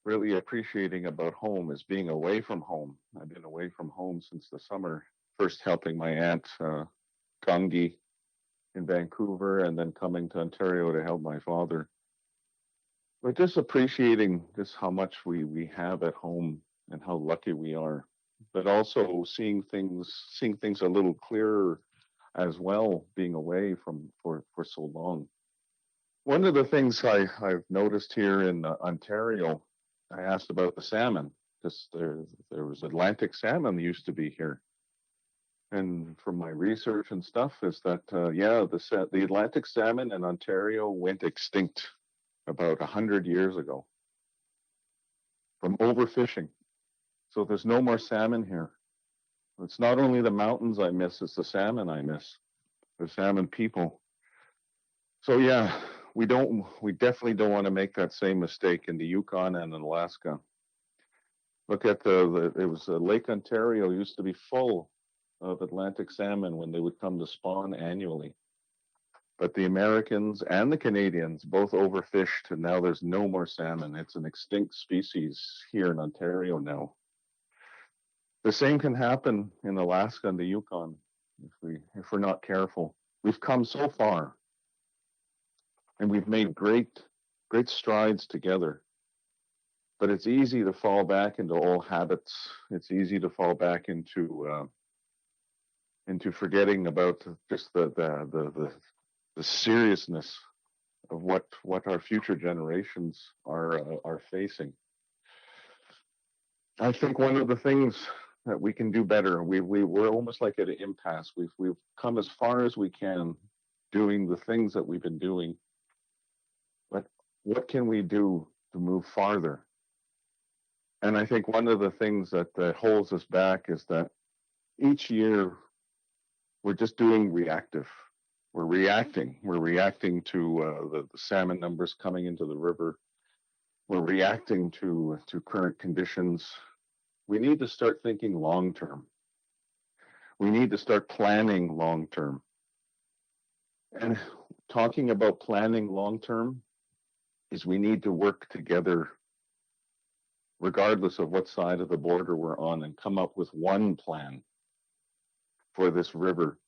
really appreciating about home is being away from home. I've been away from home since the summer, first helping my aunt Gangi in Vancouver, and then coming to Ontario to help my father. But just appreciating just how much we have at home and how lucky we are, but also seeing things a little clearer as well, being away for so long. One of the things I've noticed here in Ontario, I asked about the salmon, because there was Atlantic salmon that used to be here. And from my research and stuff is that, the Atlantic salmon in Ontario went extinct about 100 years ago from overfishing. So there's no more salmon here. It's not only the mountains I miss, it's the salmon I miss, the salmon people. So yeah, we definitely don't want to make that same mistake in the Yukon and in Alaska. Look at it was Lake Ontario used to be full of Atlantic salmon when they would come to spawn annually. But the Americans and the Canadians both overfished, and now there's no more salmon. It's an extinct species here in Ontario now. The same can happen in Alaska and the Yukon if we're not careful. We've come so far, and we've made great strides together. But it's easy to fall back into old habits. It's easy to fall back into forgetting about just the seriousness of what our future generations are facing. I think one of the things that we can do better, we're almost like at an impasse. We've come as far as we can doing the things that we've been doing, but what can we do to move farther? And I think one of the things that holds us back is that each year we're just doing reactive. We're reacting to the salmon numbers coming into the river. We're reacting to current conditions. We need to start thinking long term. We need to start planning long term. And talking about planning long term is we need to work together regardless of what side of the border we're on and come up with one plan for this river.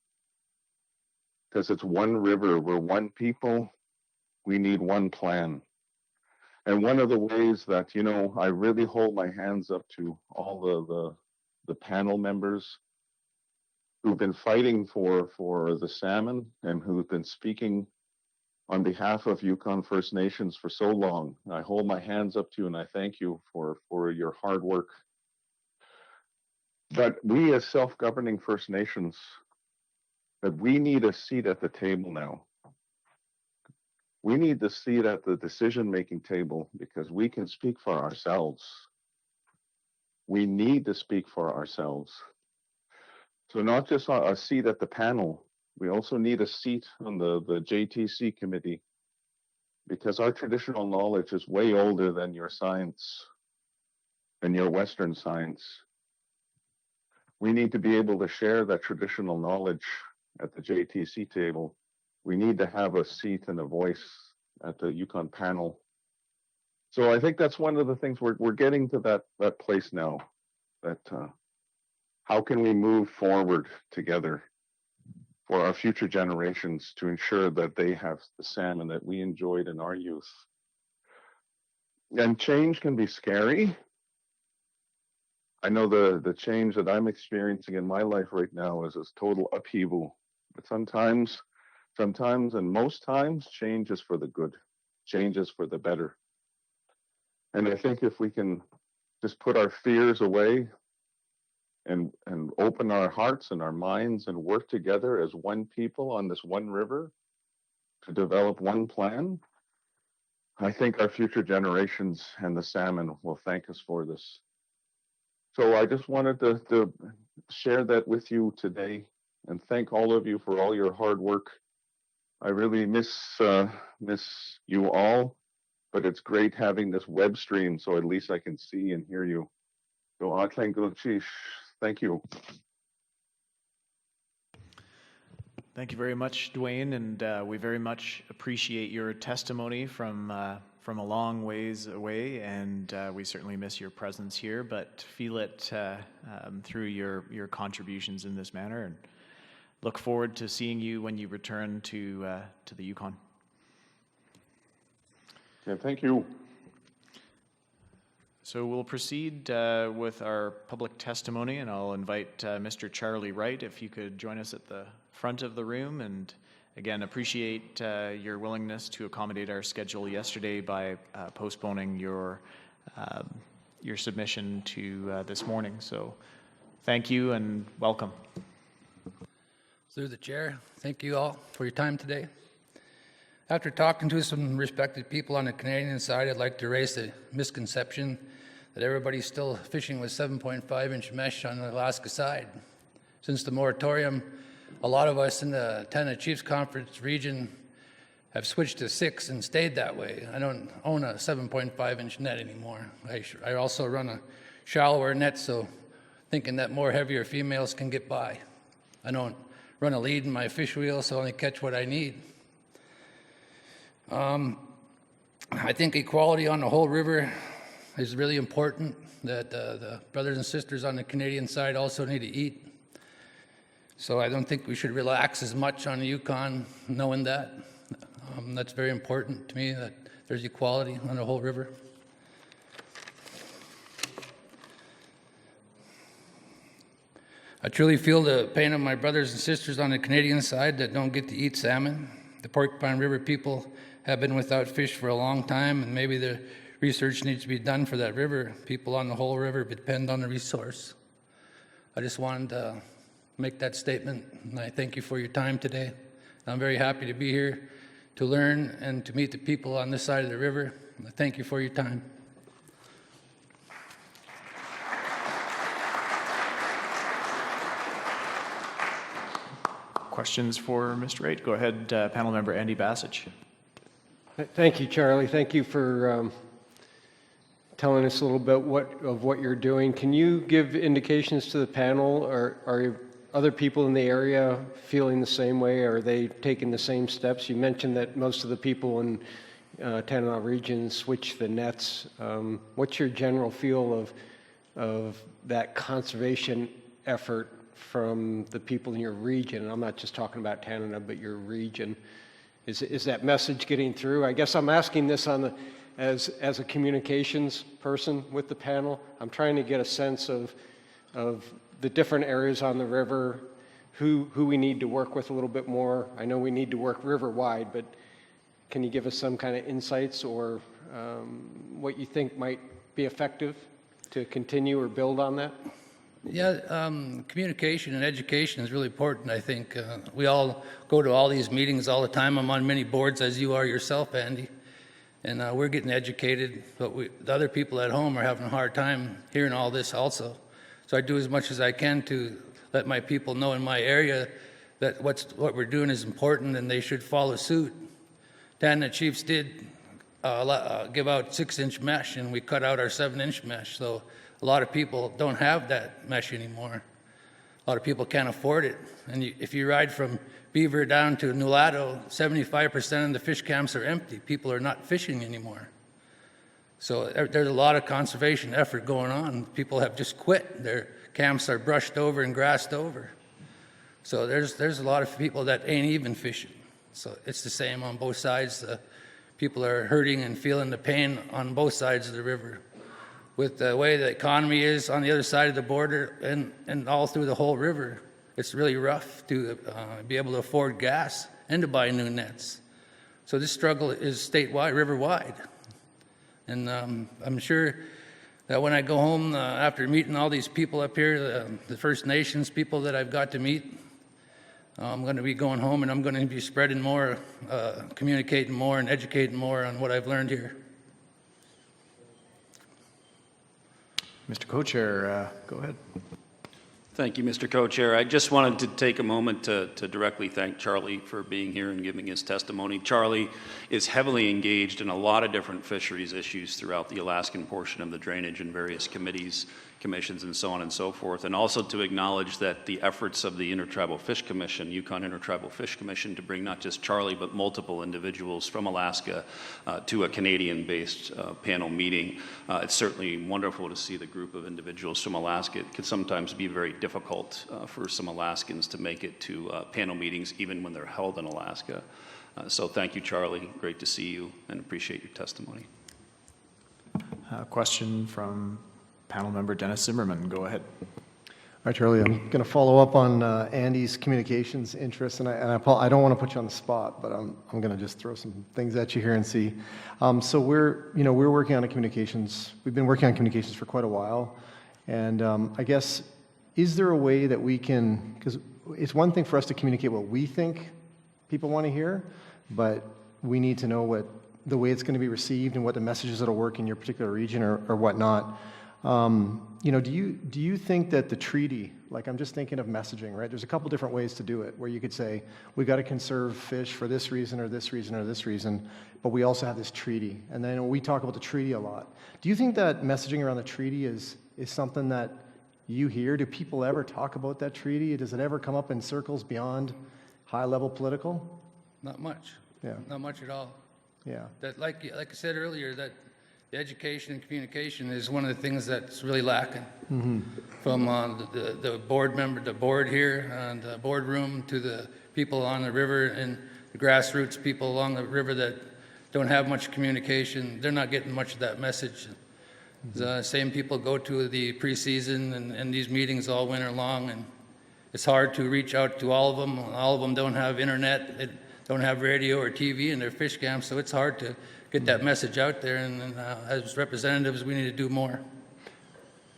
Because it's one river, we're one people, we need one plan. And one of the ways that, you know, I really hold my hands up to all the panel members who've been fighting for the salmon and who've been speaking on behalf of Yukon First Nations for so long. I hold my hands up to you and I thank you for your hard work. But we as self-governing First Nations, that we need a seat at the table now. We need the seat at the decision-making table because we can speak for ourselves. We need to speak for ourselves. So not just a seat at the panel, we also need a seat on the JTC committee because our traditional knowledge is way older than your science and your Western science. We need to be able to share that traditional knowledge at the JTC table. We need to have a seat and a voice at the Yukon panel. So I think that's one of the things we're getting to that place now, that how can we move forward together for our future generations to ensure that they have the salmon that we enjoyed in our youth. And change can be scary. I know the change that I'm experiencing in my life right now is this total upheaval. But sometimes and most times, change is for the good. Change is for the better. And I think if we can just put our fears away and open our hearts and our minds and work together as one people on this one river to develop one plan, I think our future generations and the salmon will thank us for this. So I just wanted to share that with you today and thank all of you for all your hard work. I really miss you all, but it's great having this web stream so at least I can see and hear you. So thank you. Thank you very much, Duane, and we very much appreciate your testimony from a long ways away, and we certainly miss your presence here, but feel it through your contributions in this manner, and look forward to seeing you when you return to the Yukon. Yeah, thank you. So we'll proceed with our public testimony, and I'll invite Mr. Charlie Wright, if you could join us at the front of the room. And again, appreciate your willingness to accommodate our schedule yesterday by postponing your submission to this morning. So thank you and welcome. Through the chair, thank you all for your time today. After talking to some respected people on the Canadian side, I'd like to raise the misconception that everybody's still fishing with 7.5-inch mesh on the Alaska side. Since the moratorium, a lot of us in the Tanana Chiefs Conference region have switched to 6 and stayed that way. I don't own a 7.5-inch net anymore. I also run a shallower net, so thinking that more heavier females can get by. I don't run a lead in my fish wheel, so I only catch what I need. I think equality on the whole river is really important, that the brothers and sisters on the Canadian side also need to eat. So I don't think we should relax as much on the Yukon knowing that. That's very important to me, that there's equality on the whole river. I truly feel the pain of my brothers and sisters on the Canadian side that don't get to eat salmon. The Porcupine River people have been without fish for a long time, and maybe the research needs to be done for that river. People on the whole river depend on the resource. I just wanted to make that statement, and I thank you for your time today. I'm very happy to be here to learn and to meet the people on this side of the river. And I thank you for your time. Questions for Mr. Wright? Go ahead, panel member Andy Bassage. Thank you, Charlie. Thank you for telling us a little bit of what you're doing. Can you give indications to the panel? Are other people in the area feeling the same way? Are they taking the same steps? You mentioned that most of the people in Tanana region switch the nets. What's your general feel of that conservation effort from the people in your region, and I'm not just talking about Tanana, but your region. Is that message getting through? I guess I'm asking this as a communications person with the panel. I'm trying to get a sense of the different areas on the river, who we need to work with a little bit more. I know we need to work river-wide, but can you give us some kind of insights or what you think might be effective to continue or build on that? Yeah, communication and education is really important, I think. We all go to all these meetings all the time. I'm on many boards, as you are yourself, Andy. And we're getting educated, but the other people at home are having a hard time hearing all this also. So I do as much as I can to let my people know in my area that what we're doing is important and they should follow suit. Tanana Chiefs did give out 6-inch mesh, and we cut out our 7-inch mesh. So a lot of people don't have that mesh anymore. A lot of people can't afford it. And if you ride from Beaver down to Nulato, 75% of the fish camps are empty. People are not fishing anymore. So there's a lot of conservation effort going on. People have just quit. Their camps are brushed over and grassed over. So there's a lot of people that ain't even fishing. So it's the same on both sides. People are hurting and feeling the pain on both sides of the river. With the way the economy is on the other side of the border and all through the whole river, it's really rough to be able to afford gas and to buy new nets. So this struggle is statewide, river-wide. And I'm sure that when I go home after meeting all these people up here, the First Nations people that I've got to meet, I'm going to be going home and I'm going to be spreading more, communicating more and educating more on what I've learned here. Mr. Cochair, go ahead. Thank you, Mr. Co-Chair. I just wanted to take a moment to directly thank Charlie for being here and giving his testimony. Charlie is heavily engaged in a lot of different fisheries issues throughout the Alaskan portion of the drainage and various committees, commissions, and so on and so forth. And also to acknowledge that the efforts of the Intertribal Fish Commission, Yukon Intertribal Fish Commission, to bring not just Charlie but multiple individuals from Alaska to a Canadian-based panel meeting. It's certainly wonderful to see the group of individuals from Alaska. It can sometimes be very difficult for some Alaskans to make it to panel meetings even when they're held in Alaska. So thank you, Charlie. Great to see you and appreciate your testimony. Question from panel member Dennis Zimmerman. Go ahead. All right, Charlie, I'm going to follow up on Andy's communications interests, and I don't want to put you on the spot, but I'm going to just throw some things at you here and see. So we're working on we've been working on communications for quite a while, and I guess, is there a way that we can, because it's one thing for us to communicate what we think people want to hear, but we need to know the way it's going to be received and what the messages that'll work in your particular region or whatnot. Do you think that the treaty, like I'm just thinking of messaging, right? There's a couple different ways to do it where you could say, we got to conserve fish for this reason or this reason or this reason, but we also have this treaty. And then we talk about the treaty a lot. Do you think that messaging around the treaty is something that you hear? Do people ever talk about that treaty? Does it ever come up in circles beyond high-level political? Not much. Yeah. Not much at all. Yeah. That, like I said earlier, that the education and communication is one of the things that's really lacking. Mm-hmm. From the board member, the board here, and the boardroom, to the people on the river and the grassroots people along the river that don't have much communication. They're not getting much of that message. Mm-hmm. The same people go to the preseason and these meetings all winter long, and it's hard to reach out to all of them. All of them don't have internet, they don't have radio or TV in their fish camps, so it's hard to get that message out there, and as representatives, we need to do more.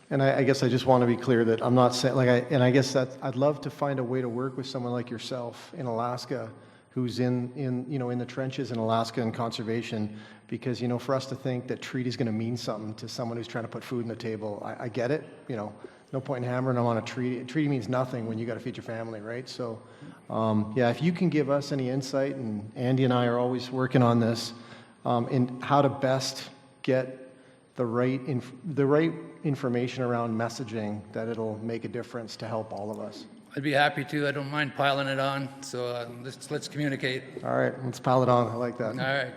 And I guess I just want to be clear that I'm not saying, I guess that I'd love to find a way to work with someone like yourself in Alaska, who's in the trenches in Alaska and conservation, because, for us to think that treaty is going to mean something to someone who's trying to put food on the table, I get it, no point in hammering them on a treaty. A treaty means nothing when you got to feed your family, right? So, if you can give us any insight, and Andy and I are always working on this, in how to best get the right information around messaging that it'll make a difference to help all of us. I'd be happy to. I don't mind piling it on. So let's communicate. All right, let's pile it on. I like that. All right.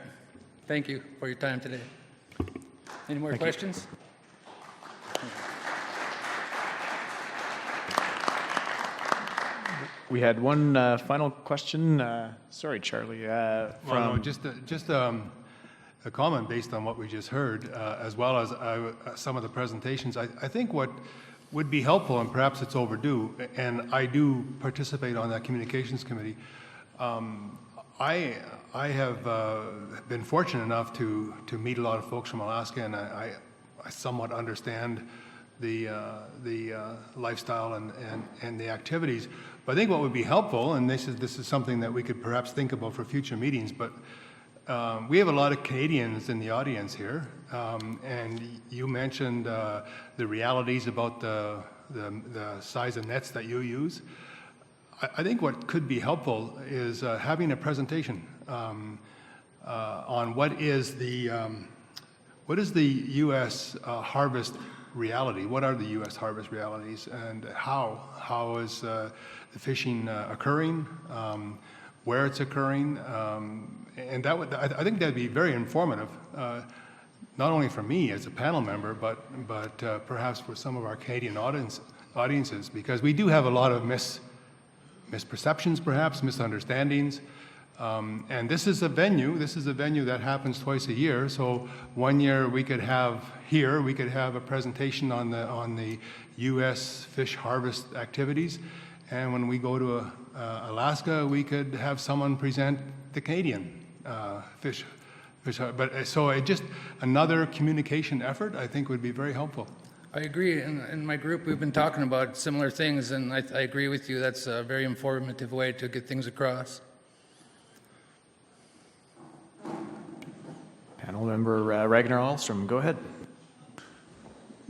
Thank you for your time today. Any more questions? We had one final question. Sorry, Charlie. Well, no, just a comment based on what we just heard, as well as some of the presentations. I think what would be helpful, and perhaps it's overdue, and I do participate on that communications committee. I have been fortunate enough to meet a lot of folks from Alaska, and I somewhat understand the lifestyle and the activities. But I think what would be helpful, and this is something that we could perhaps think about for future meetings, but we have a lot of Canadians in the audience here, and you mentioned the realities about the size of nets that you use. I think what could be helpful is having a presentation on what is the U.S. harvest reality. What are the U.S. harvest realities, and how is the fishing occurring? Where it's occurring, and I think that'd be very informative, not only for me as a panel member, but perhaps for some of our Canadian audiences, because we do have a lot of misperceptions, perhaps misunderstandings, and this is a venue that happens twice a year. So one year we could have a presentation on the U.S. fish harvest activities, and when we go to Alaska, we could have someone present the Canadian fish. But so just another communication effort, I think, would be very helpful. I agree. In my group, we've been talking about similar things, and I agree with you. That's a very informative way to get things across. Panel member Ragnar Ahlstrom, go ahead.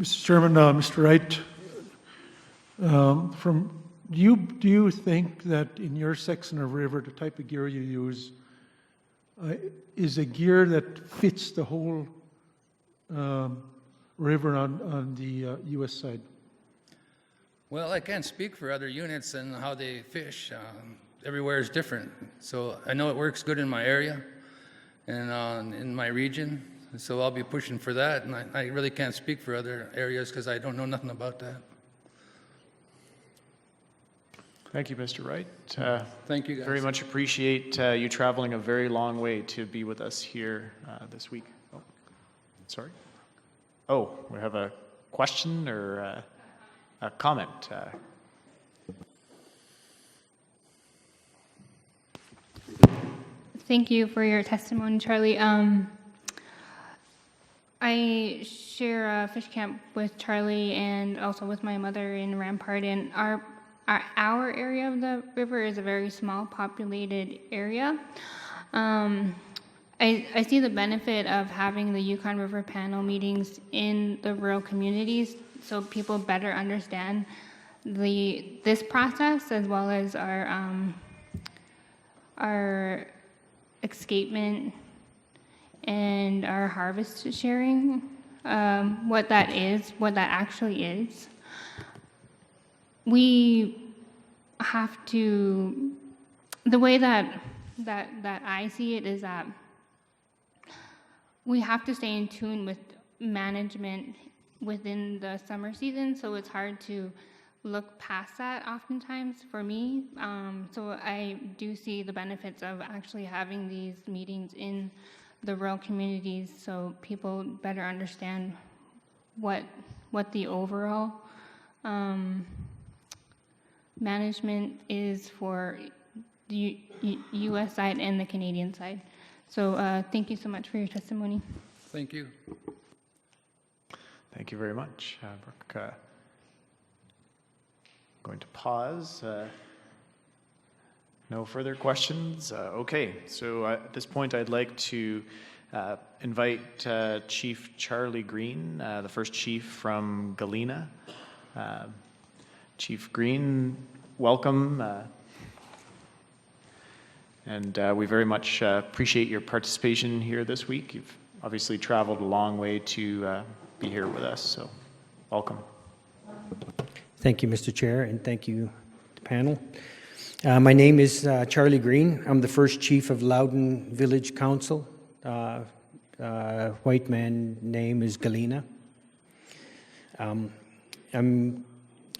Mr. Chairman, Mr. Wright, do you think that in your section of river, the type of gear you use is a gear that fits the whole river on the U.S. side? Well, I can't speak for other units and how they fish. Everywhere is different. So I know it works good in my area and in my region. So I'll be pushing for that. And I really can't speak for other areas because I don't know nothing about that. Thank you, Mr. Wright. Thank you, guys. Very much appreciate you traveling a very long way to be with us here this week. Oh, sorry. Oh, we have a question or a comment. Thank you for your testimony, Charlie. I share a fish camp with Charlie and also with my mother in Rampart, and our area of the river is a very small populated area. I see the benefit of having the Yukon River panel meetings in the rural communities so people better understand this process as well as our escapement and our harvest sharing, what that actually is. We have to, the way that I see it is that we have to stay in tune with management within the summer season, so it's hard to look past that oftentimes for me. So I do see the benefits of actually having these meetings in the rural communities so people better understand what the overall management is for the U.S. side and the Canadian side. So thank you so much for your testimony. Thank you. Thank you very much, Brooke. I'm going to pause. No further questions? Okay, so at this point I'd like to invite Chief Charlie Green, the first chief from Galena. Chief Green, welcome. And we very much appreciate your participation here this week. You've obviously traveled a long way to be here with us, so welcome. Thank you, Mr. Chair, and thank you, the panel. My name is Charlie Green. I'm the first chief of Loudon Village Council. White man name is Galena. I'm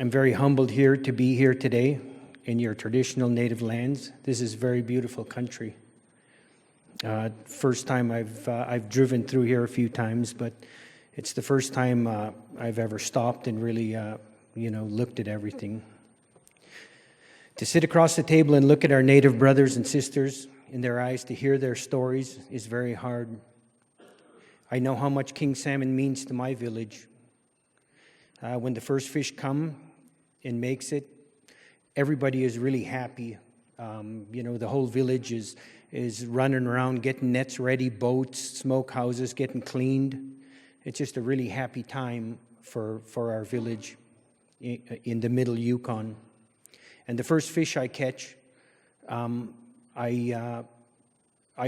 very humbled here to be here today in your traditional native lands. This is very beautiful country. First time I've driven through here a few times, but it's the first time I've ever stopped and really, looked at everything. To sit across the table and look at our native brothers and sisters in their eyes, to hear their stories is very hard. I know how much king salmon means to my village. When the first fish come and makes it, everybody is really happy. The whole village is running around, getting nets ready, boats, smoke houses, getting cleaned. It's just a really happy time for our village in the middle Yukon. And the first fish I catch, I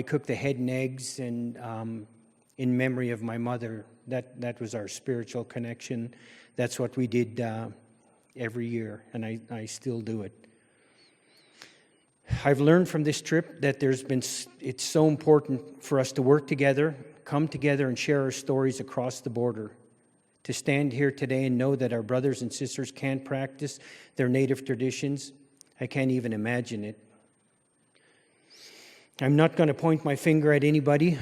cook the head and eggs and in memory of my mother. That was our spiritual connection. That's what we did every year, and I still do it. I've learned from this trip that it's so important for us to work together, come together and share our stories across the border. To stand here today and know that our brothers and sisters can't practice their native traditions, I can't even imagine it. I'm not going to point my finger at anybody.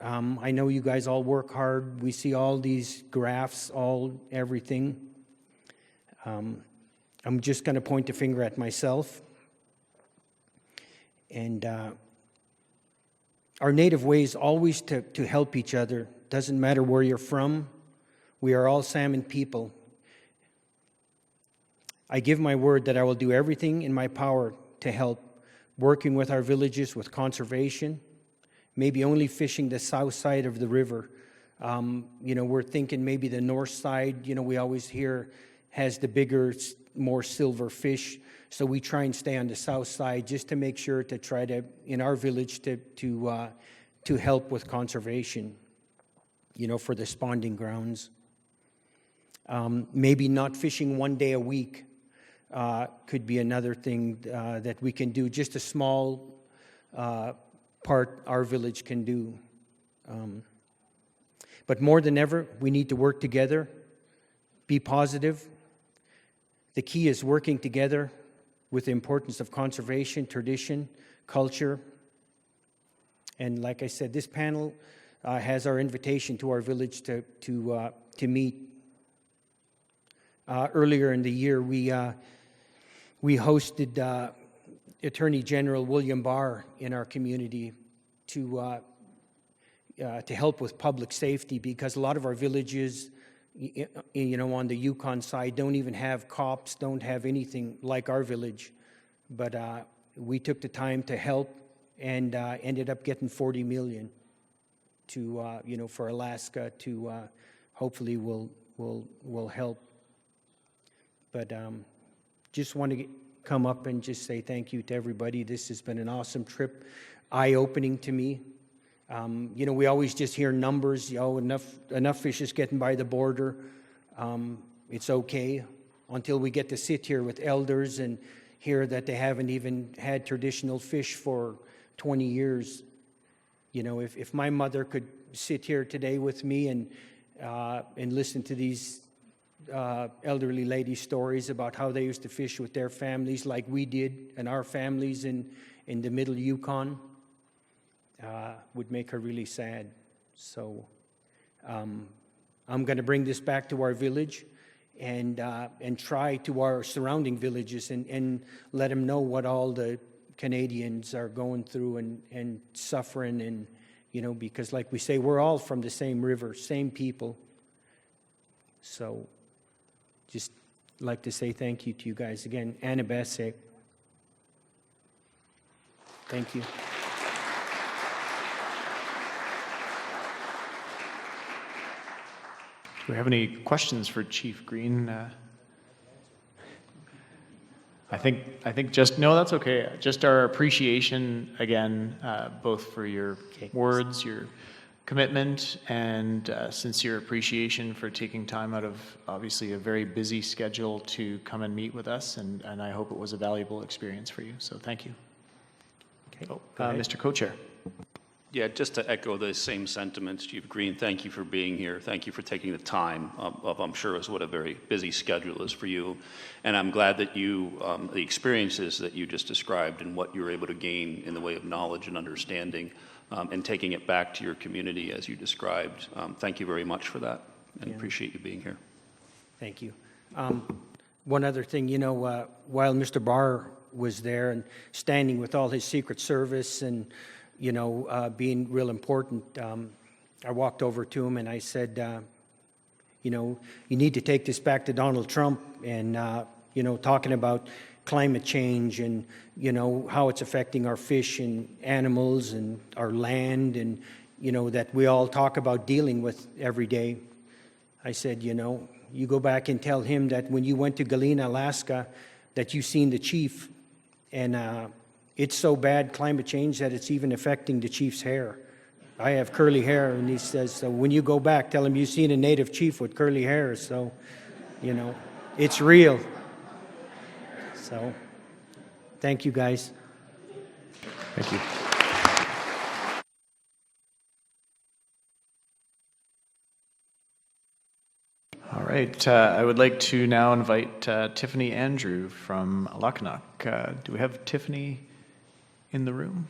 I know you guys all work hard. We see all these graphs, everything. I'm just going to point a finger at myself. And our native way is always to help each other. Doesn't matter where you're from. We are all salmon people. I give my word that I will do everything in my power to help, working with our villages with conservation, maybe only fishing the south side of the river. We're thinking maybe the north side, we always hear, has the bigger, more silver fish. So we try and stay on the south side just to make sure to try to, in our village, to help with conservation, for the spawning grounds. Maybe not fishing one day a week could be another thing that we can do, just a small part our village can do. But more than ever, we need to work together, be positive. The key is working together with the importance of conservation, tradition, culture. And like I said, this panel has our invitation to our village to meet. Earlier in the year, we hosted Attorney General William Barr in our community to help with public safety, because a lot of our villages, on the Yukon side, don't even have cops, don't have anything like our village. But we took the time to help and ended up getting $40 million to for Alaska to hopefully will help. But just want to come up and just say thank you to everybody. This has been an awesome trip, eye-opening to me. We always just hear numbers, enough fish is getting by the border. It's okay until we get to sit here with elders and hear that they haven't even had traditional fish for 20 years. If my mother could sit here today with me and listen to these elderly ladies' stories about how they used to fish with their families like we did and our families in the middle Yukon, would make her really sad. So I'm going to bring this back to our village and try to our surrounding villages and let them know what all the Canadians are going through and suffering, and because like we say, we're all from the same river, same people. So just like to say thank you to you guys again. Anabase. Thank you. Do we have any questions for Chief Green? I think just, no, that's okay. Just our appreciation again, both for your words, your commitment, and sincere appreciation for taking time out of obviously a very busy schedule to come and meet with us, and I hope it was a valuable experience for you. So thank you. Okay. Mr. Cochair. Yeah, just to echo the same sentiments, Chief Green, thank you for being here. Thank you for taking the time of I'm sure is what a very busy schedule is for you. And I'm glad that you, the experiences that you just described and what you were able to gain in the way of knowledge and understanding and taking it back to your community as you described. Thank you very much for that and appreciate you being here. Thank you. One other thing, you know, while Mr. Barr was there and standing with all his Secret Service and you know, being real important, I walked over to him and I said, you know, you need to take this back to Donald Trump and, you know, talking about climate change and, you know, how it's affecting our fish and animals and our land and, you know, that we all talk about dealing with every day. I said, you know, you go back and tell him that when you went to Galena, Alaska, that you seen the chief and, it's so bad, climate change, that it's even affecting the chief's hair. I have curly hair, and he says, so when you go back, tell him you've seen a native chief with curly hair. So, you know, it's real. So, thank you, guys. Thank you. All right, I would like to now invite Tiffany Andrew from Aucoin. Do we have Tiffany in the room?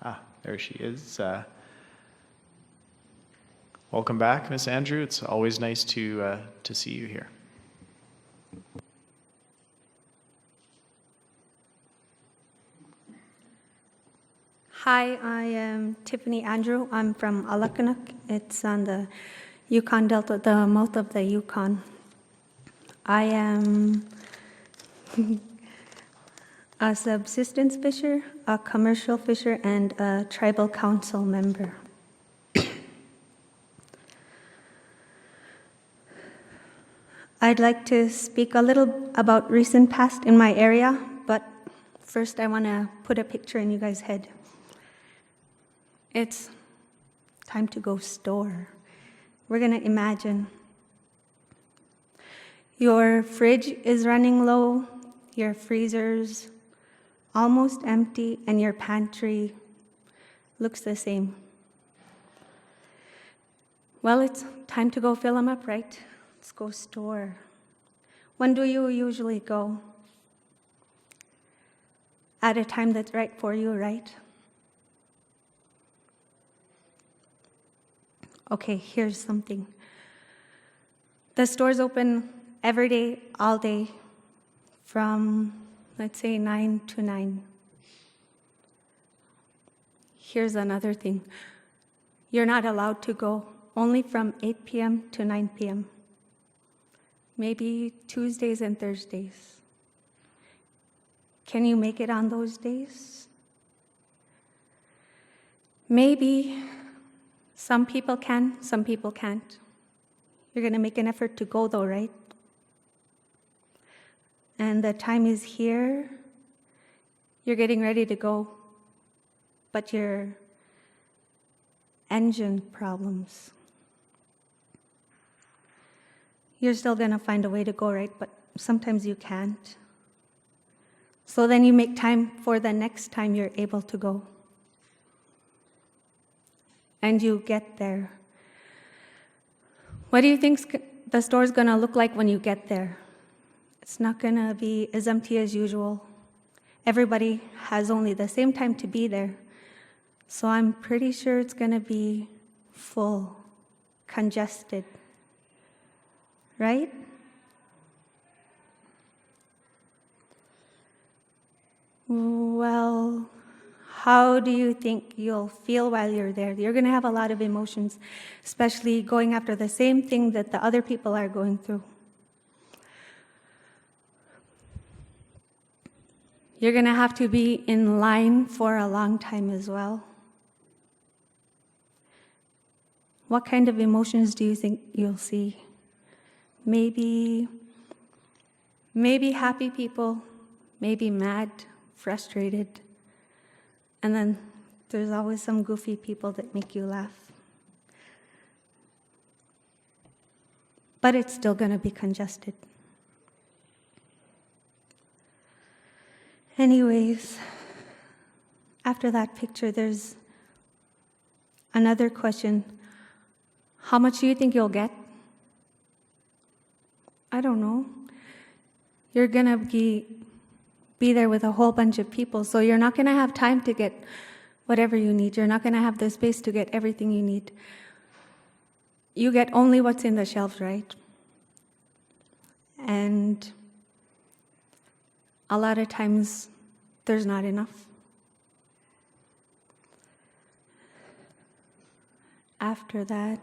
Ah, there she is. Welcome back, Miss Andrew. It's always nice to see you here. Hi, I am Tiffany Andrew. I'm from Aucoin. It's on the Yukon Delta, the mouth of the Yukon. I am a subsistence fisher, a commercial fisher, and a tribal council member. I'd like to speak a little about recent past in my area, but first I want to put a picture in you guys' head. It's time to go store. We're going to imagine your fridge is running low, your freezer's almost empty, and your pantry looks the same. Well, it's time to go fill them up, right? Let's go store. When do you usually go? At a time that's right for you, right? Okay, here's something. The store's open every day, all day, from, let's say, 9 to 9. Here's another thing. You're not allowed to go only from 8 p.m. to 9 p.m. Maybe Tuesdays and Thursdays. Can you make it on those days? Maybe. Some people can, some people can't. You're going to make an effort to go though, right? And the time is here. You're getting ready to go, but your engine problems. You're still going to find a way to go, right? But sometimes you can't. So then you make time for the next time you're able to go. And you get there. What do you think the store's going to look like when you get there? It's not going to be as empty as usual. Everybody has only the same time to be there. So I'm pretty sure it's going to be full, congested. Right? Well, how do you think you'll feel while you're there? You're going to have a lot of emotions, especially going after the same thing that the other people are going through. You're going to have to be in line for a long time as well. What kind of emotions do you think you'll see? Maybe happy people, maybe mad, frustrated. And then there's always some goofy people that make you laugh. But it's still going to be congested. Anyways, after that picture, there's another question. How much do you think you'll get? I don't know. You're going to be there with a whole bunch of people, so you're not going to have time to get whatever you need. You're not going to have the space to get everything you need. You get only what's in the shelves, right? And a lot of times, there's not enough. After that,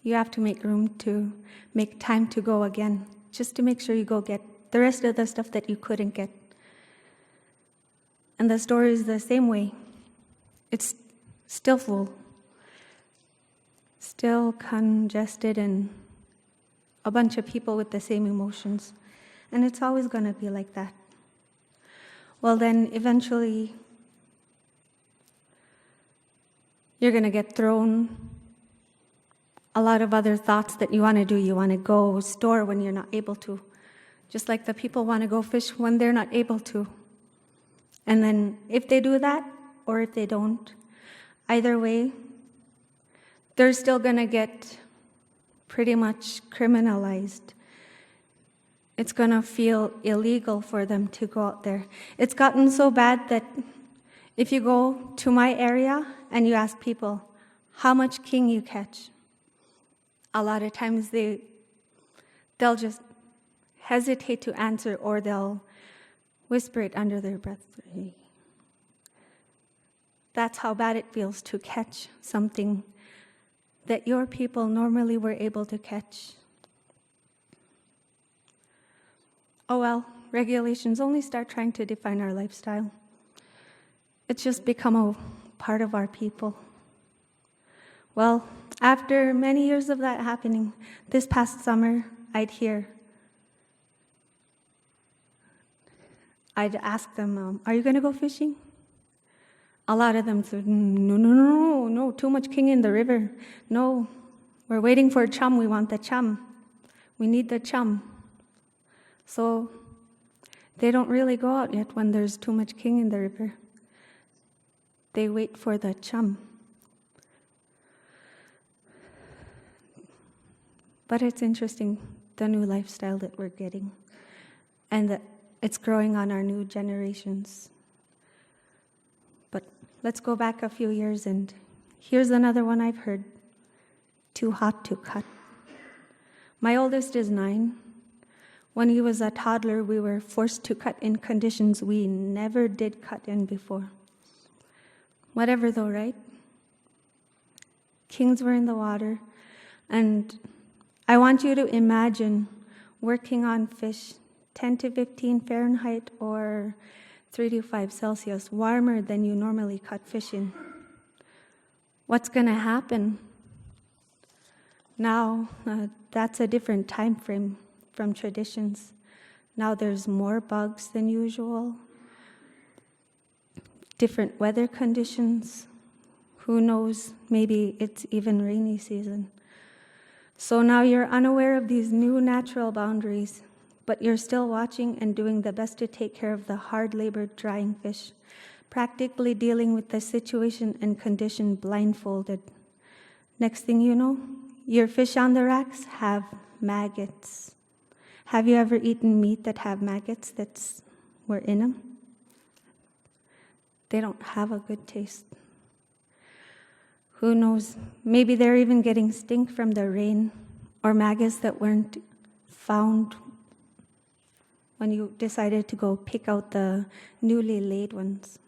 you have to make time to go again, just to make sure you go get the rest of the stuff that you couldn't get. And the store is the same way. It's still full, still congested, and a bunch of people with the same emotions. And it's always going to be like that. Well, then eventually, you're going to get thrown a lot of other thoughts that you want to do. You want to go store when you're not able to. Just like the people want to go fish when they're not able to. And then if they do that, or if they don't, either way, they're still going to get pretty much criminalized. It's going to feel illegal for them to go out there. It's gotten so bad that if you go to my area and you ask people how much king you catch, a lot of times they'll just hesitate to answer, or they'll whisper it under their breath. That's how bad it feels to catch something that your people normally were able to catch. Oh well, regulations only start trying to define our lifestyle. It's just become a part of our people. Well, after many years of that happening, this past summer, I'd ask them, are you going to go fishing? A lot of them said, no, too much king in the river. No, we're waiting for chum, we want the chum. We need the chum. So they don't really go out yet when there's too much king in the river. They wait for the chum. But it's interesting, the new lifestyle that we're getting, and that it's growing on our new generations. But let's go back a few years, and here's another one I've heard. Too hot to cut. My oldest is 9. When he was a toddler, we were forced to cut in conditions we never did cut in before. Whatever though, right? Kings were in the water, and I want you to imagine working on fish 10 to 15 Fahrenheit or 3 to 5 Celsius, warmer than you normally cut fish in. What's going to happen? Now, that's a different time frame from traditions. Now there's more bugs than usual, different weather conditions. Who knows, maybe it's even rainy season. So now you're unaware of these new natural boundaries, but you're still watching and doing the best to take care of the hard-labored drying fish, practically dealing with the situation and condition blindfolded. Next thing you know, your fish on the racks have maggots. Have you ever eaten meat that have maggots that were in them? They don't have a good taste. Who knows? Maybe they're even getting stink from the rain, or maggots that weren't found when you decided to go pick out the newly laid ones.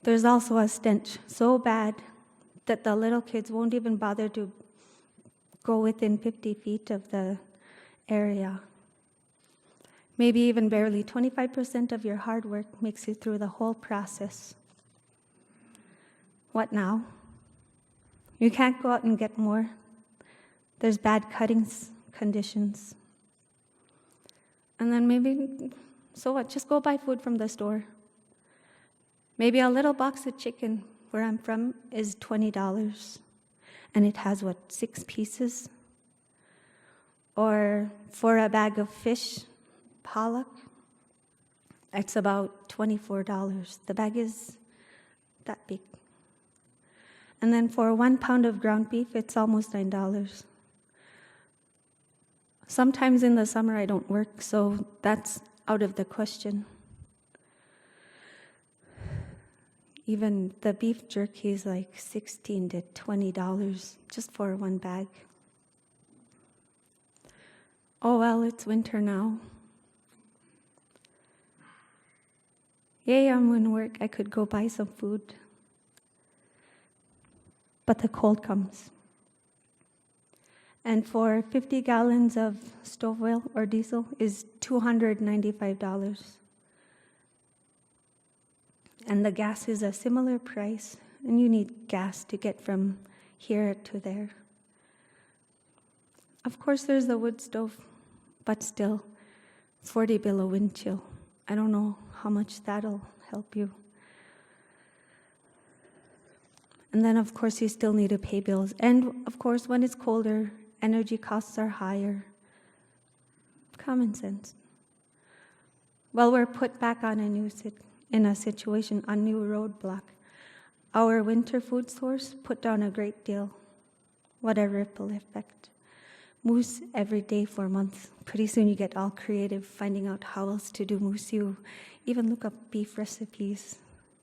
There's also a stench so bad that the little kids won't even bother to go within 50 feet of the area. Maybe even barely 25% of your hard work makes it through the whole process. What now? You can't go out and get more. There's bad cuttings conditions. And then maybe, so what? Just go buy food from the store. Maybe a little box of chicken where I'm from is $20. And it has, 6 pieces? Or for a bag of fish, pollock, it's about $24. The bag is that big. And then for 1 pound of ground beef, it's almost $9. Sometimes in the summer I don't work, so that's out of the question. Even the beef jerky is like $16 to $20 just for 1 bag. Oh well, it's winter now. Yay, I'm in work, I could go buy some food. But the cold comes. And for 50 gallons of stove oil or diesel is $295. And the gas is a similar price, and you need gas to get from here to there. Of course, there's the wood stove, but still, 40 below wind chill. I don't know how much that'll help you. And then, of course, you still need to pay bills. And, of course, when it's colder, energy costs are higher. Common sense. Well, we're put back on in a situation, a new roadblock. Our winter food source put down a great deal. What a ripple effect. Moose every day for months. Pretty soon you get all creative finding out how else to do moose. You even look up beef recipes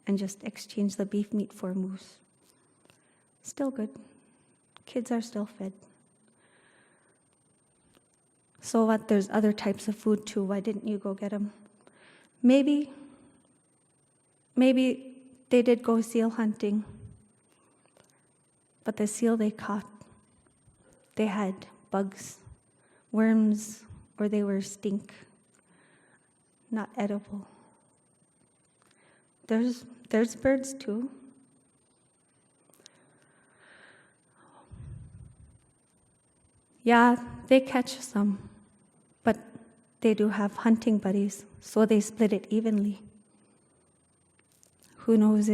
and just exchange the beef meat for moose. Still good. Kids are still fed. So what? There's other types of food too. Why didn't you go get them? Maybe they did go seal hunting, but the seal they caught, they had bugs, worms, or they were stink, not edible. There's birds too. Yeah, they catch some, but they do have hunting buddies, so they split it evenly. Who knows,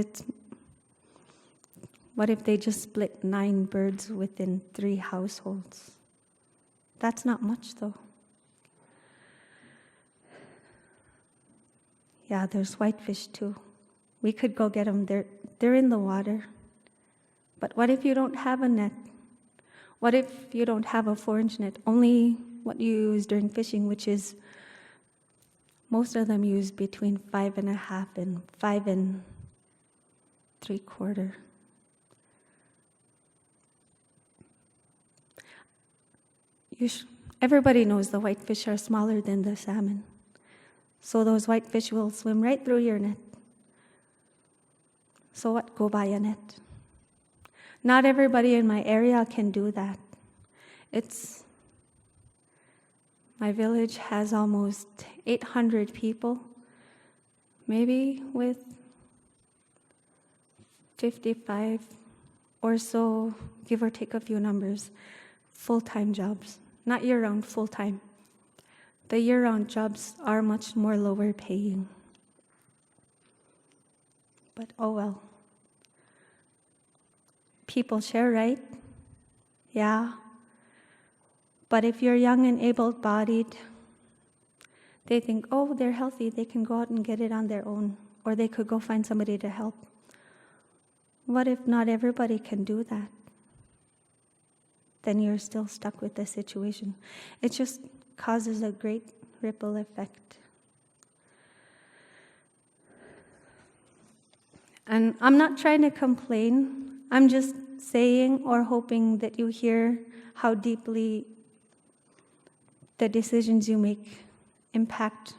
what if they just split 9 birds within 3 households? That's not much, though. Yeah, there's whitefish, too. We could go get them. They're in the water. But what if you don't have a net? What if you don't have a 4-inch net? Only what you use during fishing, which is, most of them use between 5.5 and 5 3/4. Everybody knows the whitefish are smaller than the salmon. So those whitefish will swim right through your net. So what? Go buy a net. Not everybody in my area can do that. My village has almost 800 people, maybe with 55 or so, give or take a few numbers, full-time jobs. Not year-round, full-time. The year-round jobs are much more lower paying. But oh well. People share, right? Yeah. But if you're young and able-bodied, they think, oh, they're healthy, they can go out and get it on their own, or they could go find somebody to help. What if not everybody can do that? Then you're still stuck with the situation. It just causes a great ripple effect. And I'm not trying to complain. I'm just saying or hoping that you hear how deeply the decisions you make impact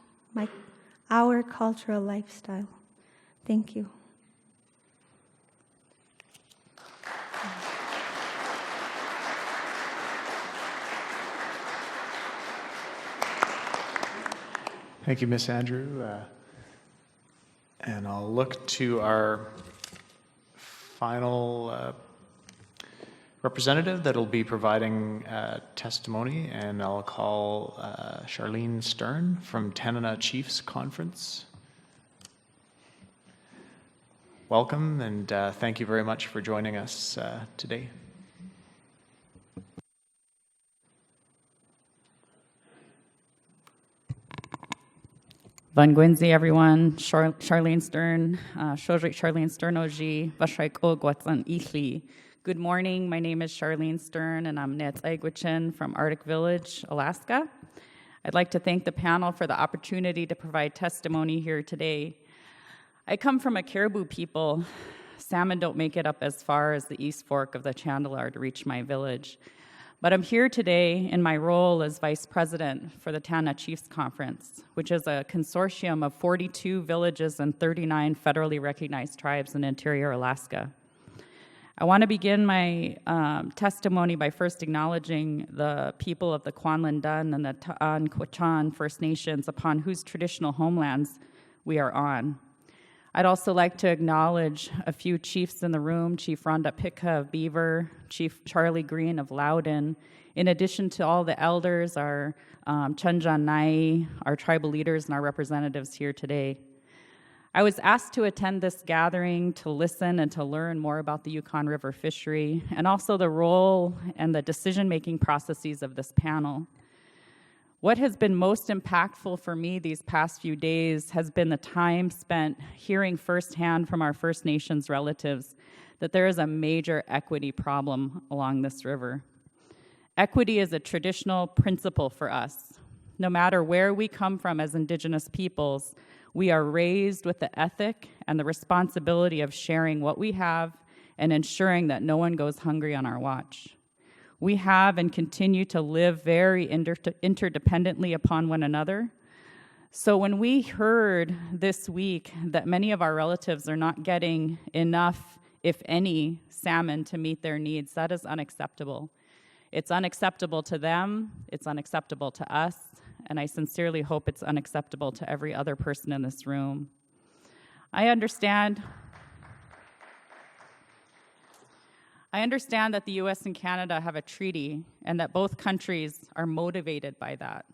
our cultural lifestyle. Thank you. Thank you, Ms. Andrew. And I'll look to our final representative that will be providing testimony, and I'll call Charlene Stern from Tanana Chiefs Conference. Welcome, and thank you very much for joining us today. Van Gwenzi, everyone. Charlene Stern, Charlene Stern Oji, Vashaik Ogwatsan Ichli. Good morning. My name is Charlene Stern, and I'm Nataalee from Arctic Village, Alaska. I'd like to thank the panel for the opportunity to provide testimony here today. I come from a Caribou people. Salmon don't make it up as far as the East Fork of the Chandeleur to reach my village. But I'm here today in my role as Vice President for the Tanana Chiefs Conference, which is a consortium of 42 villages and 39 federally recognized tribes in interior Alaska. I want to begin my testimony by first acknowledging the people of the Kwanlin Dun and the Ta'an Quechan First Nations upon whose traditional homelands we are on. I'd also like to acknowledge a few chiefs in the room, Chief Rhonda Pitka of Beaver, Chief Charlie Green of Loudon, in addition to all the elders, our Chunjan Nai, our tribal leaders, and our representatives here today. I was asked to attend this gathering to listen and to learn more about the Yukon River fishery, and also the role and the decision-making processes of this panel. What has been most impactful for me these past few days has been the time spent hearing firsthand from our First Nations relatives that there is a major equity problem along this river. Equity is a traditional principle for us. No matter where we come from as Indigenous peoples, we are raised with the ethic and the responsibility of sharing what we have and ensuring that no one goes hungry on our watch. We have and continue to live very interdependently upon one another. So when we heard this week that many of our relatives are not getting enough, if any, salmon to meet their needs, that is unacceptable. It's unacceptable to them, it's unacceptable to us, and I sincerely hope it's unacceptable to every other person in this room. I understand that the US and Canada have a treaty and that both countries are motivated by that.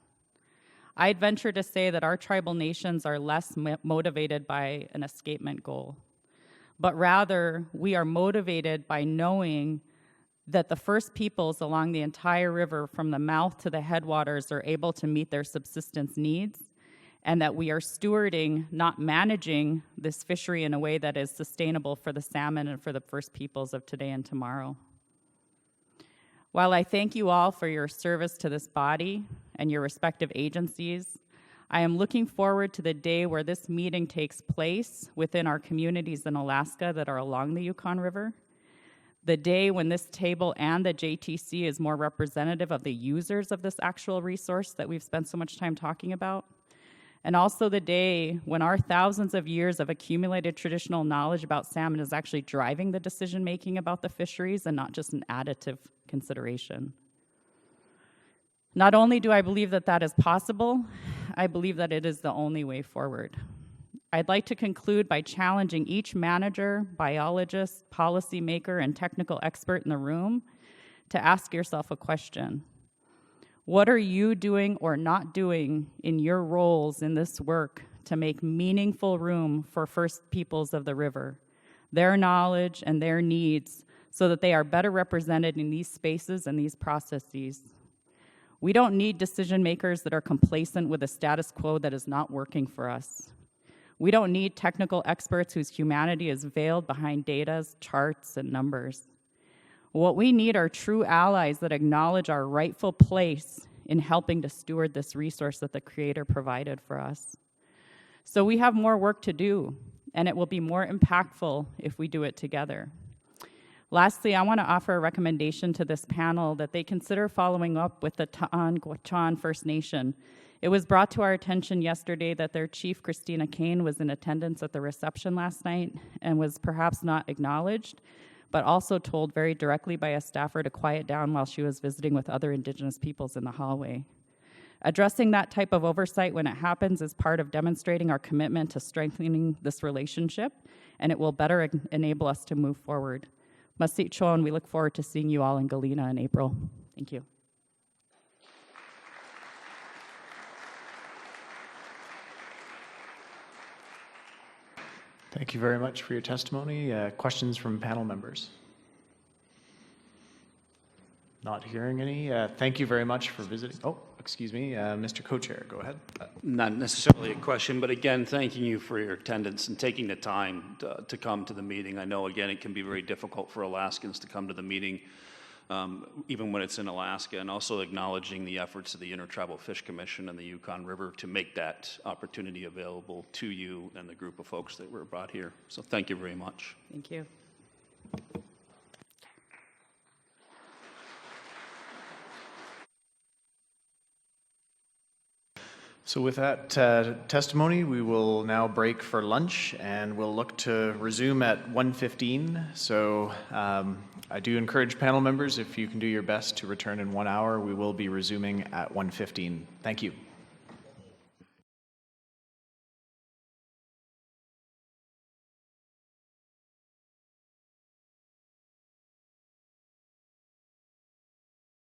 I'd venture to say that our tribal nations are less motivated by an escapement goal, but rather we are motivated by knowing that the First Peoples along the entire river from the mouth to the headwaters are able to meet their subsistence needs, and that we are stewarding, not managing, this fishery in a way that is sustainable for the salmon and for the First Peoples of today and tomorrow. While I thank you all for your service to this body and your respective agencies, I am looking forward to the day where this meeting takes place within our communities in Alaska that are along the Yukon River, the day when this table and the JTC is more representative of the users of this actual resource that we've spent so much time talking about, and also the day when our thousands of years of accumulated traditional knowledge about salmon is actually driving the decision-making about the fisheries and not just an additive consideration. Not only do I believe that that is possible, I believe that it is the only way forward. I'd like to conclude by challenging each manager, biologist, policymaker, and technical expert in the room to ask yourself a question. What are you doing or not doing in your roles in this work to make meaningful room for First Peoples of the river, their knowledge and their needs, so that they are better represented in these spaces and these processes? We don't need decision makers that are complacent with a status quo that is not working for us. We don't need technical experts whose humanity is veiled behind data, charts, and numbers. What we need are true allies that acknowledge our rightful place in helping to steward this resource that the Creator provided for us. So we have more work to do, and it will be more impactful if we do it together. Lastly, I want to offer a recommendation to this panel that they consider following up with the Ta'an Quechan First Nation. It was brought to our attention yesterday that their chief, Christina Kane, was in attendance at the reception last night and was perhaps not acknowledged, but also told very directly by a staffer to quiet down while she was visiting with other Indigenous peoples in the hallway. Addressing that type of oversight when it happens is part of demonstrating our commitment to strengthening this relationship, and it will better enable us to move forward. Masit Chon, we look forward to seeing you all in Galena in April. Thank you. Thank you very much for your testimony. Questions from panel members? Not hearing any. Thank you very much for visiting. Oh, excuse me, Mr. Cochair, go ahead. Not necessarily a question, but again, thanking you for your attendance and taking the time to come to the meeting. I know, again, it can be very difficult for Alaskans to come to the meeting, even when it's in Alaska, and also acknowledging the efforts of the Intertribal Fish Commission and the Yukon River to make that opportunity available to you and the group of folks that were brought here. So thank you very much. Thank you. So with that testimony, we will now break for lunch, and we'll look to resume at 1:15. So I do encourage panel members, if you can do your best to return in 1 hour, we will be resuming at 1:15. Thank you.